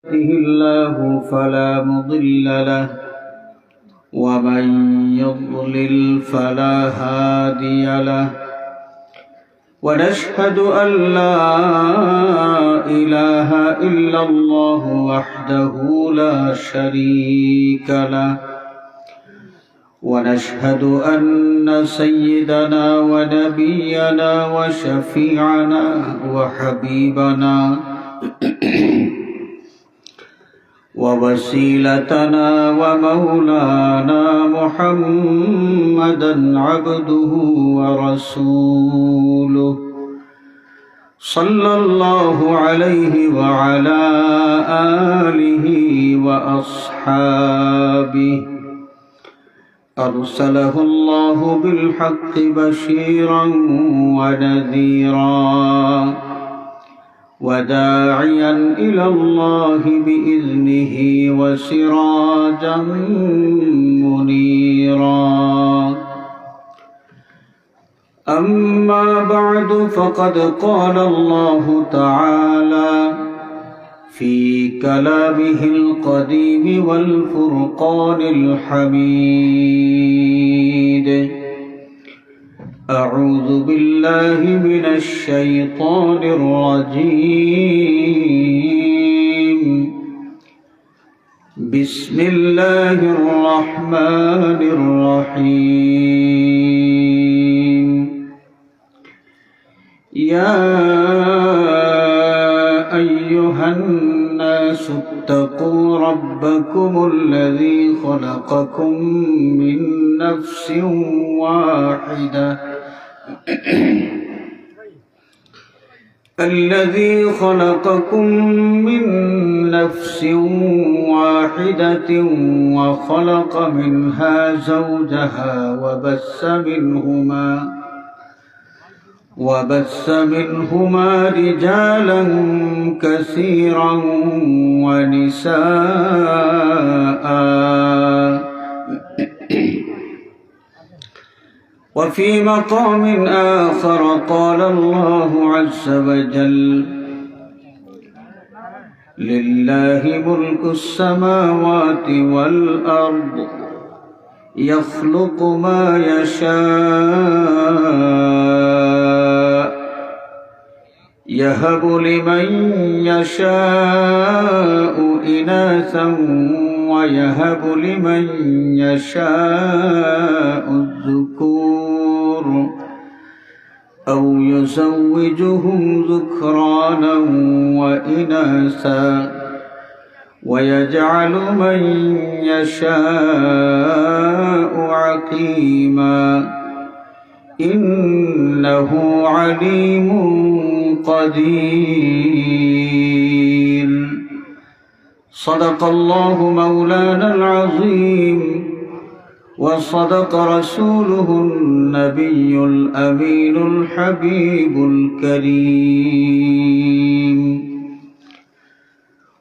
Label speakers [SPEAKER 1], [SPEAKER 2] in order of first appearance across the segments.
[SPEAKER 1] يهده الله فلا مضل له ومن يضلل فلا هادي له ونشهد أن لا إله إلا الله وحده لا شريك له ونشهد أن سيدنا ونبينا وشفيعنا وحبيبنا ووسيلتنا ومولانا محمدا عبده ورسوله صلى الله عليه وعلى آله وأصحابه أرسله الله بالحق بشيرا ونذيرا وداعيا إلى الله بإذنه وسراجا منيرا أما بعد فقد قال الله تعالى في كلامه القديم والفرقان الحميد أعوذ بالله من الشيطان الرجيم بسم الله الرحمن الرحيم يا أيها الناس اتقوا ربكم الذي خلقكم من نفس واحدة الذي خلقكم من نفس واحدة وخلق منها زوجها وبث منهما رجالا كثيرا ونساء وفي مقام آخر قال الله عز وجل لله ملك السماوات والأرض يخلق ما يشاء يهب لمن يشاء إناثا ويهب لمن يشاء الذكور أو يزوجهم ذكرانا وإناثا ويجعل من يشاء عقيما إنه عليم قدير صدق الله مولانا العظيم وصدق رسوله النبي الأمين الحبيب الكريم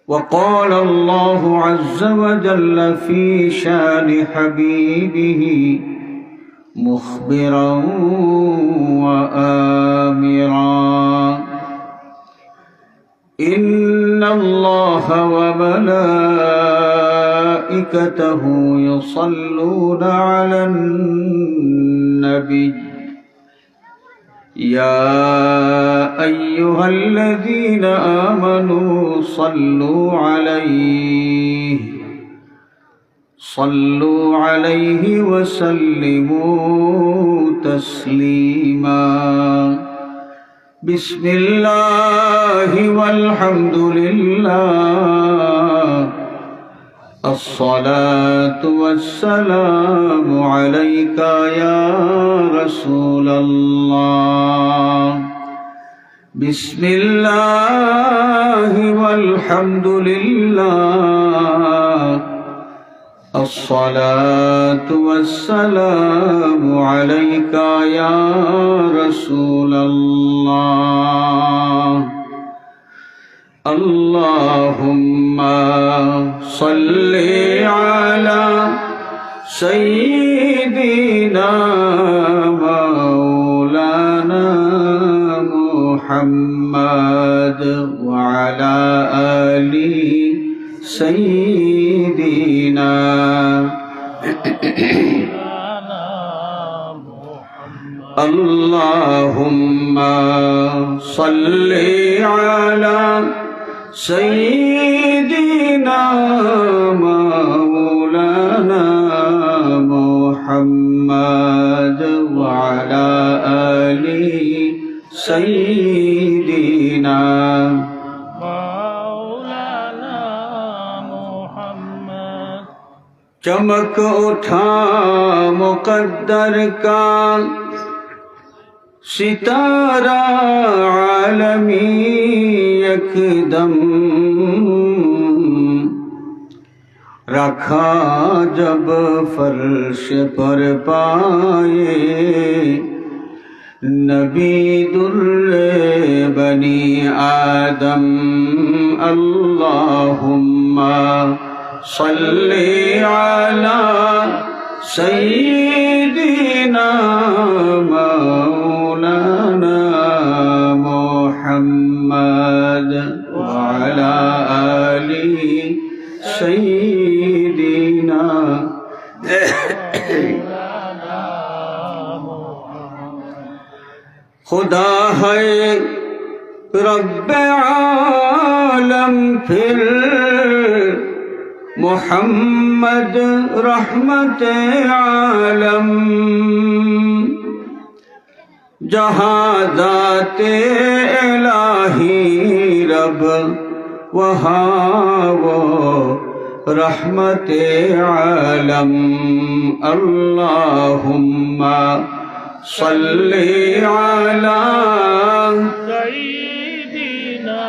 [SPEAKER 1] وقال الله عز وجل في شان حبيبه مخبرا وآمرا إن الله وملائكته يصلون على النبي يا أيها الذين آمنوا صلوا عليه وسلموا تسليما بسم الله والحمد لله الصلاة والسلام عليك يا رسول الله بسم الله والحمد لله الصلاة والسلام عليك يا رسول الله اللهم صل على سيدنا مولانا محمد وعلى آله سيدنا اللهم صل على سيدنا مولانا محمد وعلى آل سيدنا مولانا محمد चमक उठा मुकद्दर का सितारा आलमी एकदम रखा जब फर्श पर पाए नबी दुर्रे बनी आदम अल्लाहुम्मा सल्ली अला सय्यिदिना मौलाना मुहम्मद वअला आलि सय्यिदिना खुदा है रब्बे आलम फिर मुहम्मद रहमत आलम जहाँ दाते इलाही रब वहाँ वो रहमत आलम अल्लाहुम्मा सल्ली अला सय्यिदिना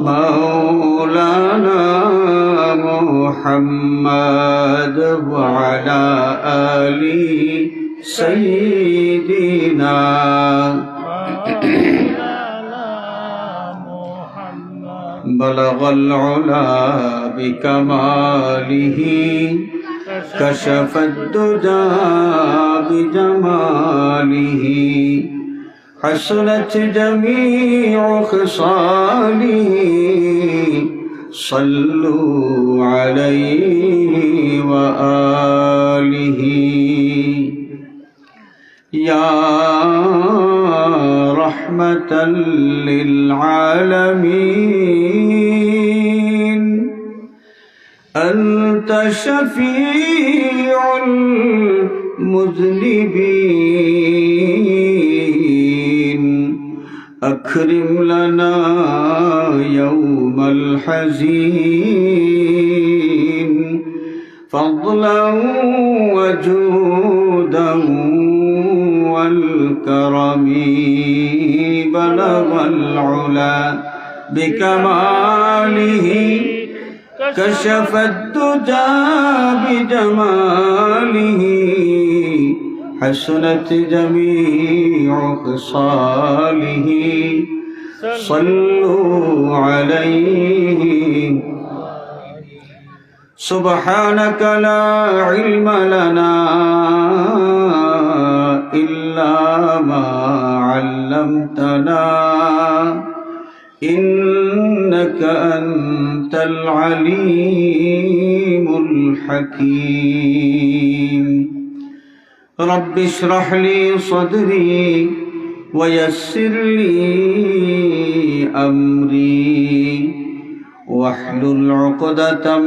[SPEAKER 1] मौलाना मुहम्मद वअला आलि सय्यिदिना बलगल उला बिकमालिही कशफद दुजा बिजमालिही हसनत जमीउ खिसालिही सल्लु अलैहि व आलिहि या रहमतल लिल आलमीन अंत शफीउल मुज़निबीन अक्रिम लना यौमल हज़ीन फ़ज़लन व जूदन वल करमी बलगल उला बिकमालिही कशफद दुजा बिजमालिही हसनत जमीउ खिसालिही सल्लु अलैहि सुब्हानक ला इल्म लना इल्ला मा अल्लमतना इन्नक अंतल अलीमुल हकीम रब्बि इश्रह ली सदरी वयस्सिर ली अमरी वहलुल उक़दतम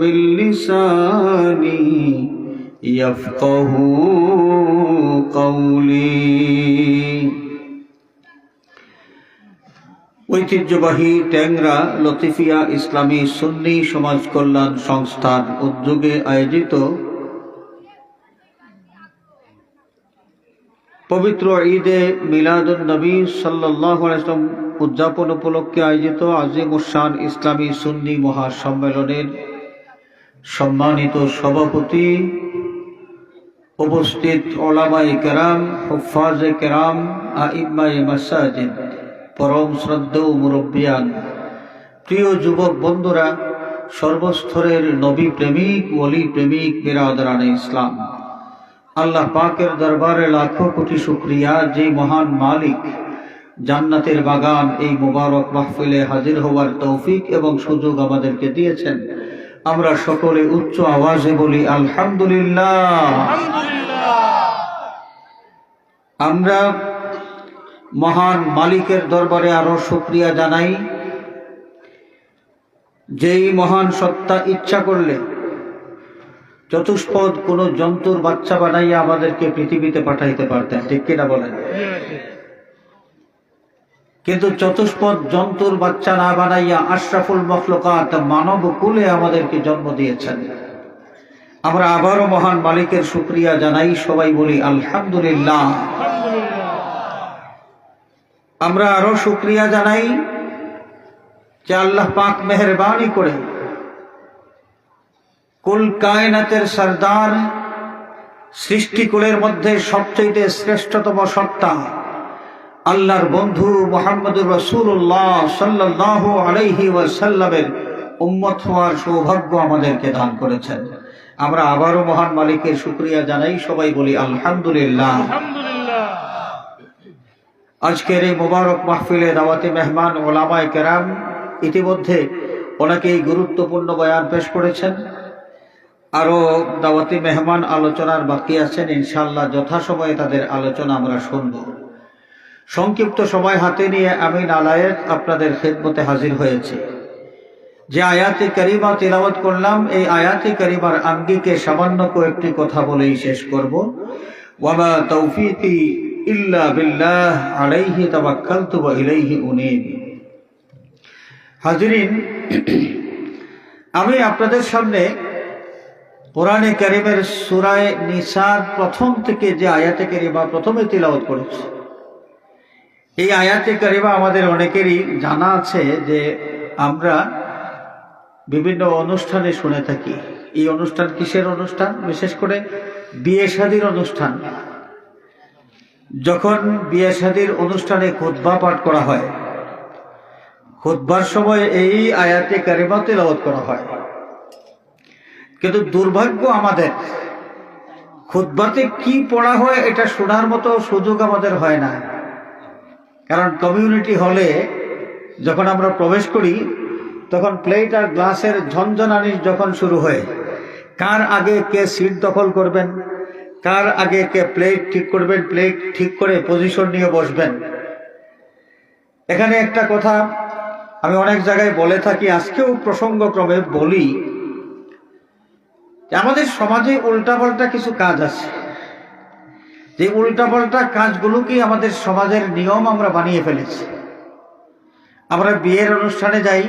[SPEAKER 1] मिन लिसानी यफ़क़हू क़ौली। ঐতিহ্যবাহী ট্যাংরা লতিফিয়া ইসলামী সুন্নি সমাজ কল্যাণ সংস্থার উদ্যোগে আয়োজিত পবিত্র ঈদে মিলাদুন নবী সাল্লাল্লাহু আলাইহি ওয়াসাল্লাম উদযাপন উপলক্ষে আয়োজিত আজিমুশ-শান ইসলামী সুন্নি মহাসম্মেলনের সম্মানিত সভাপতি, উপস্থিত ওলামায়ে কেরাম, হুফাজে কেরাম, আইম্মায়ে মাসাজিদ, পরম শ্রদ্ধেয় মুরব্বিয়ান, প্রিয় যুবক বন্ধুরা, সর্বস্তরের নবী প্রেমিক, ওলি প্রেমিক বিরাদরানে ইসলাম, আল্লাহ পাকের দরবারে লাখো কোটি শুকরিয়া, যে মহান মালিক জান্নাতের বাগান এই মুবারক মাহফিলে হাজির হওয়ার তৌফিক এবং সুযোগ আমাদেরকে দিয়েছেন। আমরা সকলে উচ্চ আওয়াজে বলি আলহামদুলিল্লাহ। আমরা মহান মালিকের দরবারে আরো শুকরিয়া জানাই, যেই মহান সত্তা ইচ্ছা করলে চতুষ্পদ কোন জন্তুর বাচ্চা বানাইয়া আমাদেরকে পৃথিবীতে পাঠাইতে পারতেন, ঠিক কিনা বলেন? কিন্তু চতুষ্পদ জন্তুর বাচ্চা না বানাইয়া আশরাফুল মখলুকাত মানব কুলে আমাদেরকে জন্ম দিয়েছেন। আমরা আবারও মহান মালিকের শুকরিয়া জানাই, সবাই বলি আলহামদুলিল্লাহ। আমরা আরো শুকরিয়া জানাই যে আল্লাহ পাক মেহেরবানি করে কুল কায়নাতের সরদার, সৃষ্টিকুলের মধ্যে সবচেয়ে শ্রেষ্ঠতম সত্তা আল্লাহর বন্ধু মুহাম্মদুর রাসূলুল্লাহ সাল্লাল্লাহু আলাইহি ওয়াসাল্লামের উম্মত হওয়ার সৌভাগ্য আমাদেরকে দান করেছেন। আমরা আবারও মহান মালিকের শুকরিয়া জানাই, সবাই বলি আলহামদুলিল্লাহ। আজকের এই মোবারক মাহফিলে দাওয়াতি মেহমান ওলামায়ে কেরাম ইতিমধ্যে অনেকেই গুরুত্বপূর্ণ বয়ান পেশ করেছেন। আরো দাওয়াতি মেহমান আলোচনার বাকি আছেন, ইনশাআল্লাহ যথাসময়ে তাদের আলোচনা আমরা শুনব। সংক্ষিপ্ত সময় হাতে নিয়ে আমি নালায়েক আপনাদের খেদমতে হাজির হয়েছি। যে আয়াতে কারিমা তিলাওয়াত করলাম, এই আয়াতে কারিমার আঙ্গিকে সামান্য কয়েকটি কথা বলেই শেষ করব। ওয়ামা তৌফিকি ইল্লা বিল্লাহ আলাইহি তাওয়াক্কালতু ওয়া ইলাইহি উনীব। হাজিরিন, আমি আপনাদের সামনে কোরআনে কারিমের সূরা নিসার প্রথম থেকে যে আয়াতে কারিমা প্রথমে তিলাওয়াত করেছি, এই আয়াতে কারিমা আমাদের অনেকেরই জানা আছে যে আমরা বিভিন্ন অনুষ্ঠানে শুনে থাকি। এই অনুষ্ঠান কিসের অনুষ্ঠান? বিশেষ করে বিয়ে শাদীর অনুষ্ঠান। যখন বিয়ে শাদীর অনুষ্ঠানে খুতবা পাঠ করা হয়, খুতবার সময় এই আয়াতে কারিমা তিলাওয়াত করা হয়। কিন্তু দুর্ভাগ্য আমাদের, খুতবাতে কি পড়া হয় এটা শোনার মতো সুযোগ আমাদের হয় না। কারণ কমিউনিটি হলে যখন আমরা প্রবেশ করি, তখন প্লেট আর গ্লাসের ঝনঝনানি যখন শুরু হয়, কার আগে কে সিট দখল করবেন, কার আগে কে প্লেট ঠিক করবেন, প্লেট ঠিক করে পজিশন নিয়ে বসবেন। এখানে একটা কথা আমি অনেক জায়গায় বলে থাকি, আজকেও প্রসঙ্গক্রমে বলি, আমাদের সমাজে উল্টাপাল্টা কিছু কাজ আছে। যে উল্টাপাল্টা কাজগুলোকে আমাদের সমাজের নিয়ম আমরা বানিয়ে ফেলেছি। আমরা বিয়ের অনুষ্ঠানে যাই,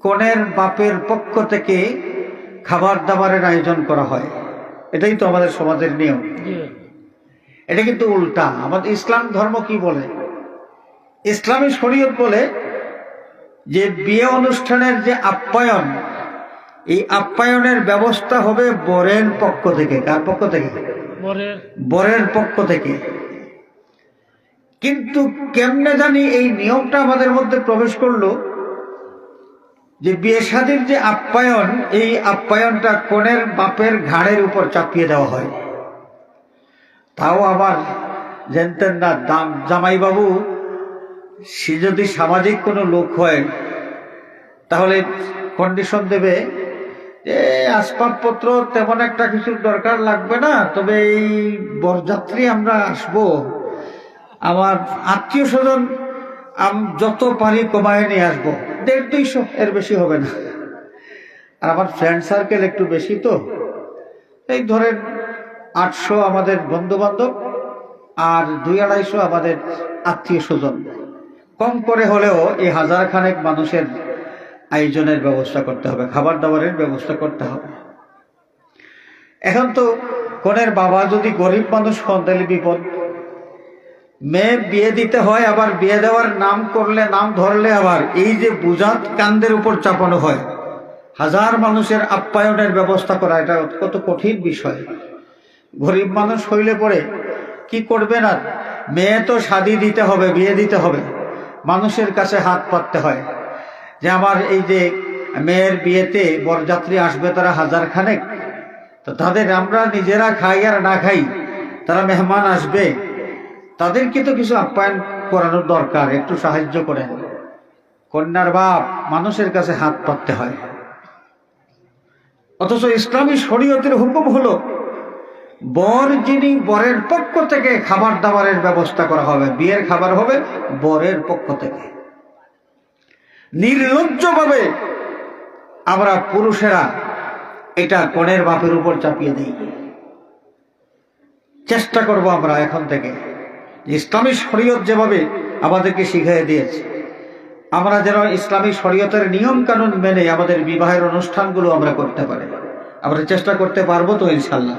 [SPEAKER 1] কনের বাপের পক্ষ থেকে খাবার দাবারের আয়োজন করা হয়, এটাই তো আমাদের সমাজের নিয়ম। এটা কিন্তু উল্টা। আমাদের ইসলাম ধর্ম কি বলে? ইসলামী শরীয়ত বলে যে বিয়ে অনুষ্ঠানের যে আপ্যায়ন, এই আপ্যায়নের ব্যবস্থা হবে বরের পক্ষ থেকে। কার পক্ষ থেকে? বরের পক্ষ থেকে। কিন্তু কেমনে জানি এই নিয়মটা আমাদের মধ্যে প্রবেশ করলো যে বিয়ে শাদীর যে আপ্যায়ন, এই আপ্যায়নটা কনের বাপের ঘাড়ের উপর চাপিয়ে দেওয়া হয়। তাও আবার জানতেন না জামাইবাবু সে যদি সামাজিক কোনো লোক হয়, তাহলে কন্ডিশন দেবে যে আসবাবপত্র তেমন একটা কিছুর দরকার লাগবে না, তবে এই বরযাত্রী আমরা আসবো, আমার আত্মীয় স্বজন যত পারি কমায় নিয়ে আসবো, 150-200, এর বেশি হবে না। আর আমার ফ্রেন্ড সার্কেল একটু বেশি, তো এই ধরেন 800 আমাদের বন্ধু বান্ধব আর 200-250 আমাদের আত্মীয় স্বজন। কম করে হলেও এই 1000 খানেক মানুষের আয়োজনের ব্যবস্থা করতে হবে, খাবার দাবারের ব্যবস্থা করতে হবে। এখন তো কনের বাবা যদি গরিব মানুষ হন তাহলে বিপদ। মেয়ে বিয়ে দিতে হয়, আবার বিয়ে দেওয়ার নাম করলে, নাম ধরলে আবার এই যে বুঝাত কান্দের উপর চাপানো হয়, 1000 মানুষের আপ্যায়নের ব্যবস্থা করা, এটা কত কঠিন বিষয়। গরিব মানুষ হইলে পরে কি করবেন? আর মেয়ে তো শাদী দিতে হবে, বিয়ে দিতে হবে, মানুষের কাছে হাত পাততে হয় যে আমার এই যে মেয়ের বিয়েতে বরযাত্রী আসবে তারা 1000 খানেক, তো তাদের আমরা নিজেরা খাই আর না খাই, তারা মেহমান আসবে, তাদেরকে তো কিছু আপ্যায়ন করানোর দরকার, একটু সাহায্য করেন। কন্যার বাপ মানুষের কাছে হাত পাততে হয়, অথচ ইসলামী শরীয়তের হুকুম হলো বর যিনি, বরের পক্ষ থেকে খাবার দাবারের ব্যবস্থা করা হবে, বিয়ের খাবার হবে বরের পক্ষ থেকে। নির্লজ্জভাবে আমরা পুরুষেরা এটা কনের বাপের উপর চাপিয়ে দিই। চেষ্টা করব আমরা এখন থেকে, ইসলামী শরীয়ত যেভাবে আমাদেরকে শিখিয়ে দিয়েছে, আমরা যেন ইসলামী শরীয়তের নিয়ম কানুন মেনে আমাদের বিবাহের অনুষ্ঠানগুলো আমরা করতে পারি। আমরা চেষ্টা করতে পারবো তো ইনশাল্লাহ?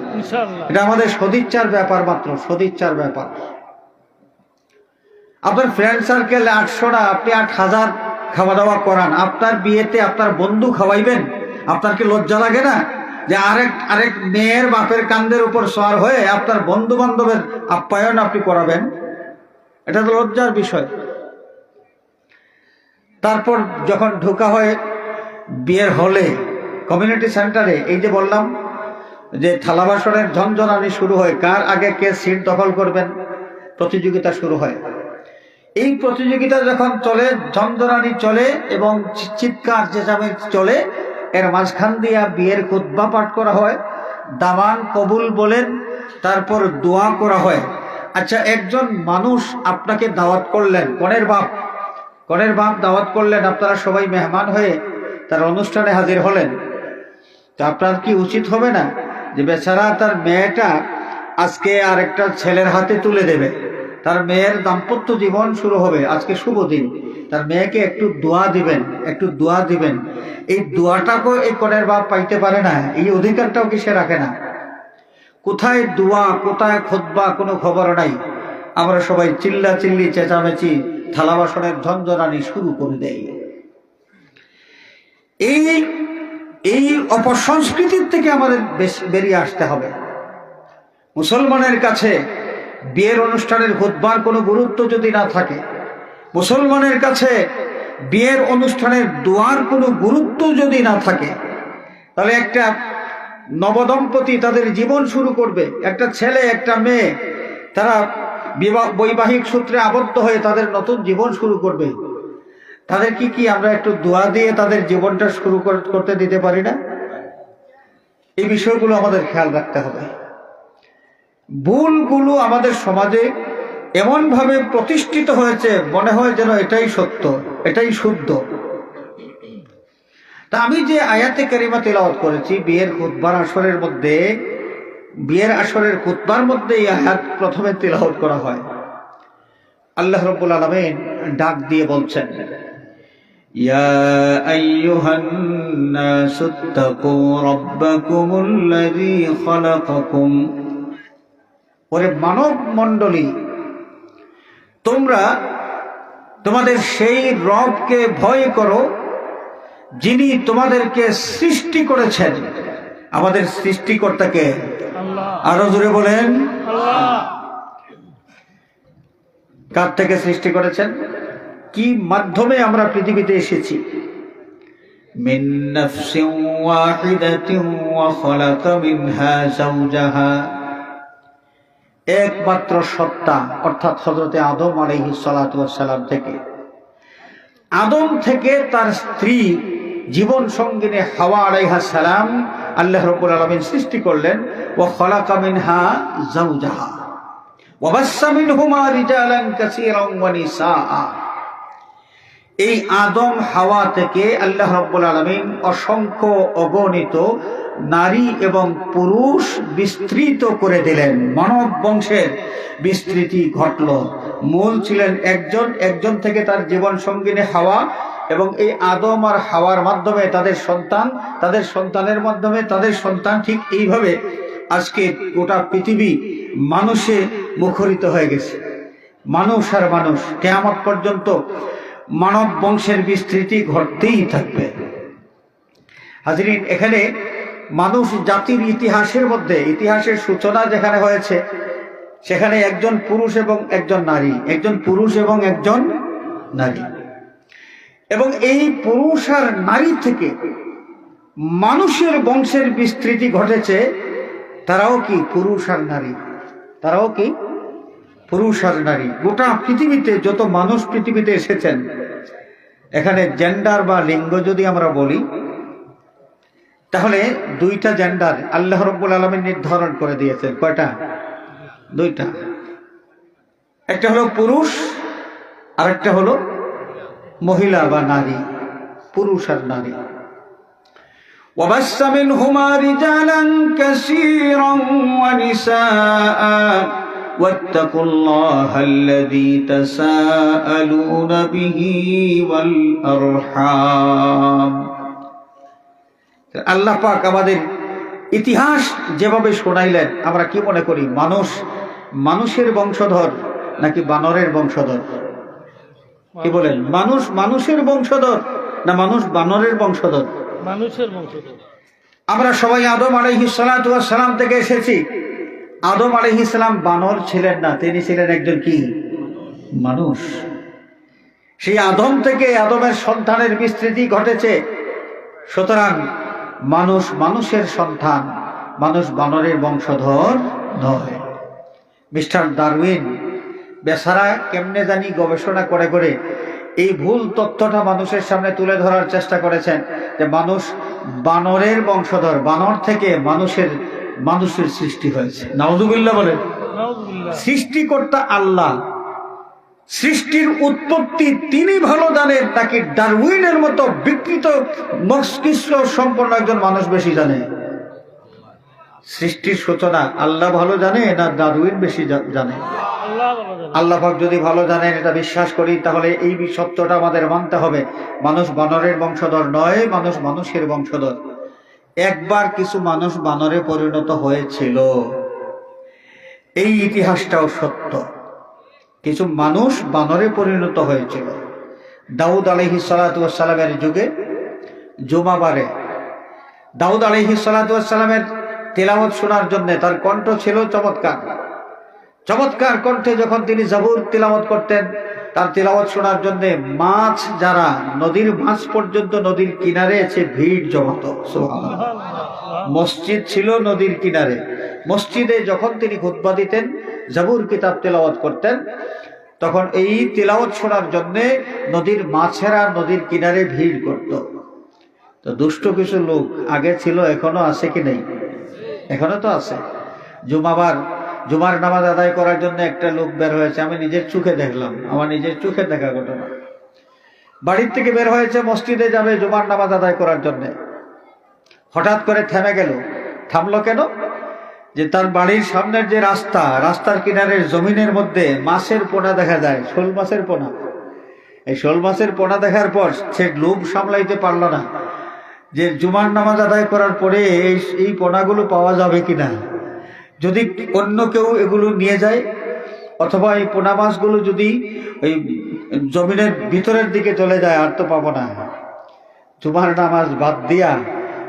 [SPEAKER 1] এটা আমাদের সদিচ্ছার ব্যাপার, মাত্র সদিচ্ছার ব্যাপার। আপনার ফ্রেন্ড সার্কেল 800 না, আপনি 8000 খাওয়া দাওয়া করান, আপনার বিয়েতে আপনার বন্ধু খাওয়াইবেন, আপনার কি লজ্জা লাগে না যে আরেক মেয়ের বাপের কান্দের উপর সওয়ার হয়ে আপনার বন্ধু বান্ধবের আপ্যায়ন আপনি করাবেন? এটা তো লজ্জার বিষয়। তারপর যখন ঢোকা হয় বিয়ের হলে, কমিউনিটি সেন্টারে, এই যে বললাম যে থালা বাসনের ঝনঝনানি শুরু হয়, কার আগে কে সিট দখল করবেন প্রতিযোগিতা শুরু হয়। এই প্রতিযোগিতা যখন চলে, ঝনঝনানি চলে এবং চিৎকার চেঁচামেচি চলে, এর মাঝখান দিয়া বিয়ের খুতবা পাঠ করা হয়, দামান কবুল বলেন, তারপর দোয়া করা হয়। আচ্ছা, একজন মানুষ আপনাকে দাওয়াত করলেন, কনের বাপ দাওয়াত করলেন, আপনারা সবাই মেহমান হয়ে তার অনুষ্ঠানে হাজির হলেন, তো আপনার কি উচিত হবে না যে বেচারা তার মেয়েটা আজকে আরেকটা ছেলের হাতে তুলে দেবে, তার মেয়ের দাম্পত্য জীবন শুরু হবে, আজকে শুভ দিন, তার মেয়েকে একটু দোয়া দিবেন, একটু দোয়া দিবেন। এই দোয়াটাকেও এই কনের বাপ পাইতে পারে না, এই অধিকারটাও কি সে রাখে না? কোথায় দোয়া, কোথায় খুতবা, কোনো খবর নাই। আমরা সবাই চিল্লা চিল্লি চেঁচামেচি থালা বাসনের ঝনঝনানি শুরু করে দেয়। এই অপসংস্কৃতির থেকে আমাদের বেরিয়ে আসতে হবে। মুসলমানের কাছে বিয়ের অনুষ্ঠানের খুতবার কোনো গুরুত্ব যদি না থাকে, মুসলমানের কাছে বিয়ের অনুষ্ঠানের দোয়ার কোনো গুরুত্ব যদি না থাকে, তাহলে একটা নবদম্পতি তাদের জীবন শুরু করবে, একটা ছেলে একটা মেয়ে, তারা বৈবাহিক সূত্রে আবদ্ধ হয়ে তাদের নতুন জীবন শুরু করবে। তাদের কি আমরা একটু দোয়া দিয়ে তাদের জীবনটা শুরু করতে দিতে পারি না? এই বিষয়গুলো আমাদের খেয়াল রাখতে হবে। ভুলগুলো আমাদের সমাজে এমন ভাবে প্রতিষ্ঠিত হয়েছে, মনে হয় যেন এটাই সত্য, এটাই শুদ্ধ। তা আমি যে আয়াতে কারিমা তেলাওয়াত করেছি বিয়ের খুতবার আসরের মধ্যে, বিয়ের আসরের খুতবার মধ্যে এই আয়াত প্রথমে তেলাওয়াত করা হয়। আল্লাহ রাব্বুল আলামিন ডাক দিয়ে বলছেন, ইয়া আইয়ুহান নাসুত্তাকু রাব্বাকুমুল্লাযী খালাকাকুম, ওরে মানব মণ্ডলী, তোমরা তোমাদের সেই রবকে ভয় করো যিনি তোমাদেরকে সৃষ্টি করেছেন। আমাদের সৃষ্টিকর্তাকে আরো জোরে বলেন, কার থেকে সৃষ্টি করেছেন? কি মাধ্যমে আমরা পৃথিবীতে এসেছি? মিন নাফসিন ওয়াহিদাতিন ওয়া খালাকা মিনহা যাওজাহা, একমাত্র সত্তা অর্থাৎ হযরতে আদম আলাইহিস সালাতু ওয়াস সালাম থেকে, আদম থেকে তার স্ত্রী জীবন সঙ্গিনী হাওয়া আলাইহিস সালাম আল্লাহ রাব্বুল আলামিন সৃষ্টি করলেন। ওয়া খালাকা মিনহা যাওজাহা ওয়া বাসসা মিনহুমা রিজালান কাসীরান ওয়া নিসাআ। এই আদম হাওয়া থেকে আল্লাহ রাব্বুল আলামিন অসংখ্য অগণিত নারী এবং পুরুষ বিস্তৃত করে দিলেন। মানব বংশের বিস্তৃতি ঘটল। মূল ছিলেন একজন থেকে তার জীবন সঙ্গিনী হাওয়া, এবং এই আদম আর হাওয়ার মাধ্যমে তাদের সন্তান, তাদের সন্তানের মাধ্যমে তাদের সন্তান। ঠিক এইভাবে আজকে গোটা পৃথিবী মানুষে মুখরিত হয়ে গেছে। মানুষ আর মানুষ, কিয়ামত পর্যন্ত মানব বংশের বিস্তৃতি ঘটতেই থাকবে। হাজরিন, এখানে মানুষ জাতির ইতিহাসের মধ্যে, ইতিহাসের সূচনা যেখানে হয়েছে, সেখানে একজন পুরুষ এবং একজন নারী, একজন পুরুষ এবং একজন নারী, এবং এই পুরুষ আর নারী থেকে মানুষের বংশের বিস্তৃতি ঘটেছে। তারাও কি পুরুষ আর নারী, তারাও কি পুরুষ আর নারী। গোটা পৃথিবীতে যত মানুষ পৃথিবীতে এসেছেন, এখানে জেন্ডার বা লিঙ্গ যদি আমরা বলি, তাহলে দুইটা জেন্ডার আল্লাহ রাব্বুল আলামিন নির্ধারণ করে দিয়েছেন। কয়টা? দুইটা। একটা হলো পুরুষ আর একটা হলো মহিলা বা নারী, পুরুষ আর নারী। وَبَثَّ مِنْهُمَا رِجَالًا كَثِيرًا وَنِسَاءً وَاتَّقُوا اللَّهَ الَّذِي تَسَاءَلُونَ بِهِ وَالْأَرْحَامَ। আল্লাহ পাক আমাদের ইতিহাস যেভাবে শোনাইলেন, আমরা কি মনে করি মানুষ মানুষের বংশধর নাকি বানরের বংশধর? কি বলেন, মানুষ মানুষের বংশধর না মানুষ বানরের বংশধর?
[SPEAKER 2] মানুষের বংশধর।
[SPEAKER 1] আমরা সবাই আদম আলাইহিস সালাতু ওয়াস সালাম থেকে এসেছি। আদম আলাইহিস সালাম বানর ছিলেন না, তিনি ছিলেন একজন কি? মানুষ। সেই আদম থেকে আদমের সন্তানের বিস্তৃতি ঘটেছে। সুতরাং মানুষ মানুষের সন্তান, মানুষ বানরের বংশধর নয়। মিস্টার ডারউইন বেচারা কেমনে জানি গবেষণা করে করে এই ভুল তথ্যটা মানুষের সামনে তুলে ধরার চেষ্টা করেছেন যে মানুষ বানরের বংশধর, বানর থেকে মানুষের সৃষ্টি হয়েছে। নাউযুবিল্লাহ বলেন। সৃষ্টিকর্তা আল্লাহ, সৃষ্টির উৎপত্তি তিনি ভালো জানেন নাকি ডারউইনের মতো বিকৃত মস্তিষ্ক সম্পন্ন একজন মানুষ বেশি জানে? সৃষ্টির সূচনা আল্লাহ ভালো জানে না ডারউইন বেশি জানে? আল্লাহ পাক যদি ভালো জানেন, এটা বিশ্বাস করি, তাহলে এই সত্যটা আমাদের মানতে হবে। মানুষ বানরের বংশধর নয়, মানুষ মানুষের বংশধর। একবার কিছু মানুষ বানরে পরিণত হয়েছিল, এই ইতিহাসটাও সত্য। কিছু মানুষ বানরে পরিণত হয়েছিল। দাউদ আলাইহিস সালাতু ওয়াস সালামের যুগে জুমাবারে দাউদ আলাইহিস সালাতু ওয়াস সালামের তিলাওয়াত শোনার জন্য তার কণ্ঠ ছিল চমৎকার। চমৎকার কণ্ঠে যখন তিনি জাবুর তিলাওয়াত করতেন, তার তিলাওয়াত শোনার জন্য মাছ, যারা নদীর মাছ পর্যন্ত নদীর কিনারে এসে ভিড় জমাতো। সুবহানাল্লাহ। মসজিদ ছিল নদীর কিনারে। মসজিদে যখন তিনি খুতবা দিতেন, জাবুর কিতাব তিলাওয়াত করতেন, তখন এই তিলাওয়াত শোনার জন্য নদীর মাছেরা নদীর কিনারে ভিড় করত। তো দুষ্ট কিছু লোক আগে ছিল, এখনো আছে কি নেই? এখনো তো আছে। জুমার নামাজ আদায় করার জন্য একটা লোক বের হয়েছে, আমি নিজের চোখে দেখলাম, আমার নিজের চোখে দেখা ঘটনা। বাড়ির থেকে বের হয়েছে, মসজিদে যাবে জুমার নামাজ আদায় করার জন্য। হঠাৎ করে থেমে গেল। থামলো কেন? যে তার বাড়ির সামনের যে রাস্তার কিনারের জমিনের মধ্যে মাছের পোনা দেখা যায়, শোল মাছের পোনা। এই শোল মাছের পোনা দেখার পর সে লোভ সামলাইতে পারল না যে জুমার নামাজ আদায় করার পরে এই পোনাগুলো পাওয়া যাবে কিনা। যদি অন্য কেউ এগুলো নিয়ে যায়, অথবা এই পোনা মাছগুলো যদি ওই জমিনের ভিতরের দিকে চলে যায়, আর তো পাবো না। জুমার নামাজ বাদ দিয়া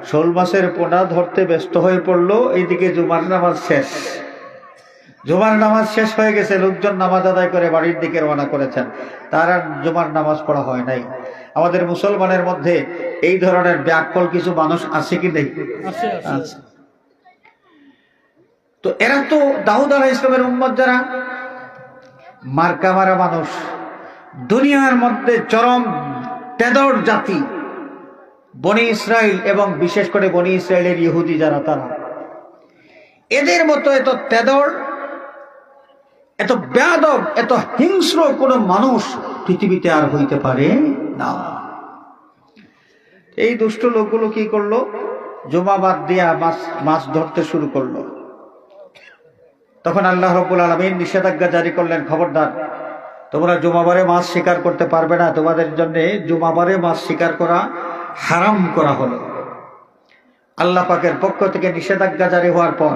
[SPEAKER 1] শোল মাছের পোনা ধরতে ব্যস্ত হয়ে পড়লো। এইদিকে জুমার নামাজ শেষ। জুমার নামাজ শেষ হয়ে গেছে, লোকজন নামাজ আদায় করে বাড়ির দিকে রওনা করেছেন, তার আর জুমার নামাজ পড়া হয় নাই। আমাদের মুসলমানের মধ্যে এই ধরনের ব্যাকল কিছু মানুষ আছে কি নেই? আছে। তো এরা তো দাউদ আলাইহিস সালামের উম্মত, যারা মার্কা মারা মানুষ, দুনিয়ার মধ্যে চরম তেদর জাতি বনি ইসরাইল, এবং বিশেষ করে বনি ইসরাইলের ইহুদি যারা, তারা এদের মতো এত তেদর, এত বেয়াদব, এত হিংস্র কোন মানুষ পৃথিবীতে আর হইতে পারে না। এই দুষ্ট লোকগুলো কি করলো? জুমা বাদ দিয়া মাছ ধরতে শুরু করলো। তখন আল্লাহ রাব্বুল আলামিন নিষেধাজ্ঞা জারি করলেন, খবরদার, তোমরা জুমাবারে মাছ শিকার করতে পারবে না, তোমাদের জন্য জুমাবারে মাছ শিকার করা হারাম করা হলো। আল্লাহ পাকের পক্ষ থেকে নিষেধাজ্ঞা জারি হওয়ার পর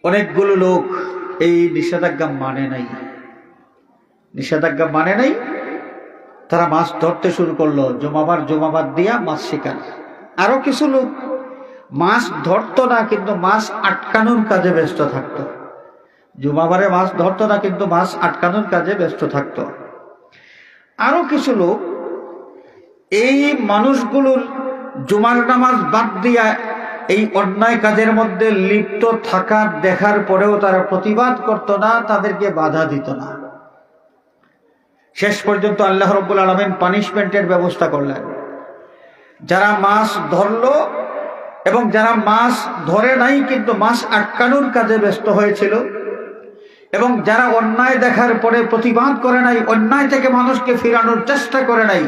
[SPEAKER 1] অনেকগুলো লোক এই নিষেধাজ্ঞা মানে নাই, তারা মাছ ধরতে শুরু করলো। জুমাবাদ দিয়া মাছ শিকার। আরো কিছু লোক মাছ ধরতো না, কিন্তু মাছ আটকানোর কাজে ব্যস্ত থাকতো। জুমাবারে মাছ ধরতো না, কিন্তু মাছ আটকানোর কাজে ব্যস্ত থাকতো। আরো কিছু লোক এই মানুষগুলোর জুমার নামাজ বাদ দিয়া এই অন্যায় কাজের মধ্যে লিপ্ত থাকার দেখার পরেও তারা প্রতিবাদ করত না, তাদেরকে বাধা দিত না। শেষ পর্যন্ত আল্লাহ রাব্বুল আলামিন পানিশমেন্টের ব্যবস্থা করলেন। যারা মাছ ধরলো এবং যারা মাছ ধরে নাই কিন্তু মাছ আটকানোর কাজে ব্যস্ত হয়েছিল, এবং যারা অন্যায় দেখার পরে প্রতিবাদ করে নাই, অন্যায় থেকে মানুষকে ফিরানোর চেষ্টা করে নাই,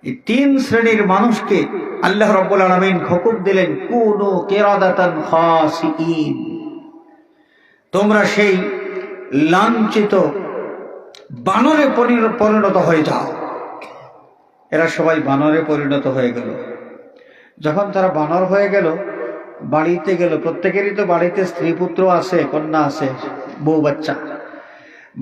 [SPEAKER 1] এই তিন শ্রেণীর মানুষকে আল্লাহ রাব্বুল আলামিন হুকুম দিলেন, কুনু কিরাদাতান খাসিইন, তোমরা সেই লাঞ্ছিত বানরে পরিণত হয়ে যাও। এরা সবাই বানরে পরিণত হয়ে গেল। যখন তারা বানর হয়ে গেল, বাড়িতে গেল, প্রত্যেকেরই তো বাড়িতে স্ত্রী পুত্র আছে, কন্যা আছে, বউ বাচ্চা।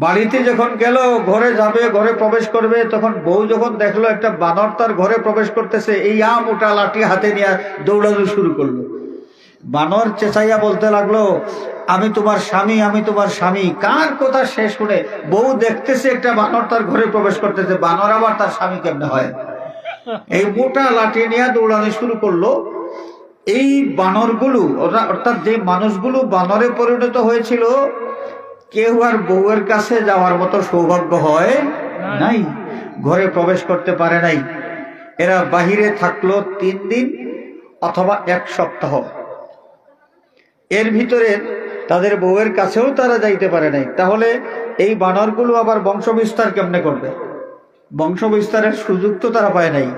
[SPEAKER 1] বাড়িতে যখন গেল, ঘরে যাবে, ঘরে প্রবেশ করবে, তখন বউ যখন দেখলো একটা বানর তার ঘরে প্রবেশ করতেছে, এই মোটা লাঠি হাতে নিয়ে দৌড়ানো শুরু করলো। বানর চেঁচাইয়া বলতে লাগলো, আমি তোমার স্বামী, আমি তোমার স্বামী। কার কথা শেষ শুনে বউ দেখতেছে একটা বানর তার ঘরে প্রবেশ করতেছে, বানর আবার তার স্বামী কেমনে হয়? এই মোটা লাঠি নিয়ে দৌড়ানো শুরু করলো। এই বানরগুলো, অর্থাৎ যে মানুষগুলো বানরে পরিণত হয়েছিল, কেউ আর বউয়ের কাছে যাওয়ার মতো সৌভাগ্য হয় নাই, ঘরে প্রবেশ করতে পারে নাই। এরা বাহিরে থাকলো 3 দিন অথবা 1 সপ্তাহ। এর ভিতরে তাদের বউয়ের কাছেও তারা যাইতে পারে নাই। তাহলে এই বানরগুলো আবার বংশ বিস্তার কেমনে করবে? বংশ বিস্তারের সুযোগ তো তারা পায় নাই।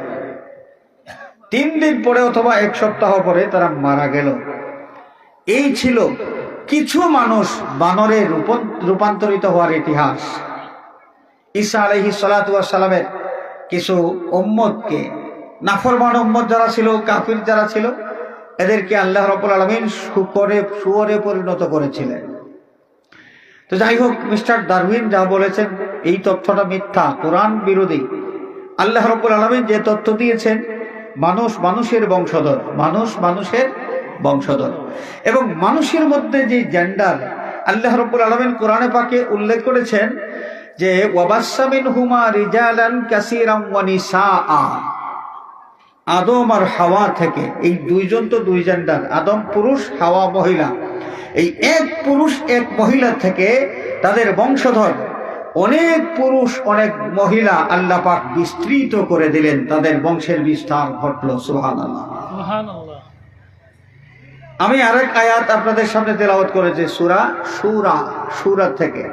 [SPEAKER 1] 3 দিন পরে অথবা 1 সপ্তাহ পরে তারা মারা গেল। এই ছিল কিছু মানুষ বানরে রূপান্তরিত হওয়ার ইতিহাস। ঈসা আলাইহিস সালাতু ওয়াস সালামের কিছু উম্মতকে, নাফরমান উম্মত যারা ছিল, কাফির যারা ছিল, এদেরকে আল্লাহ রাব্বুল আলামিন শুয়োরে পরিণত করেছিলেন। তো যাই হোক, মিস্টার ডারউইন যা বলেছেন এই তথ্যটা মিথ্যা, কোরআন বিরোধী। আল্লাহ রাব্বুল আলামিন যে তথ্য দিয়েছেন, মানুষ মানুষের বংশধর, মানুষ মানুষের বংশধর, এবং মানুষের মধ্যে যে জেন্ডার আল্লাহ রাব্বুল আলামিন কোরআনে পাকে উল্লেখ করেছেন যে ওয়াবাসসা মিনহুমা রিজালান কাসীরান ওয়া নিসাআ, আদম আর হাওয়া থেকে, এই দুইজন তো দুই জেন্ডার, আদম পুরুষ, হাওয়া মহিলা, এই এক পুরুষ এক মহিলা থেকে তাদের বংশধর অনেক পুরুষ অনেক মহিলা আল্লাহ পাক বিস্তৃত করে দিলেন, তাদের বংশের বিস্তার ঘটল। সুবহানাল্লাহ, সুবহানাল্লাহ। আমি আরেক আয়াত আপনাদের সামনে তেলাওয়াত করেছি, সূরা সূরা থেকে,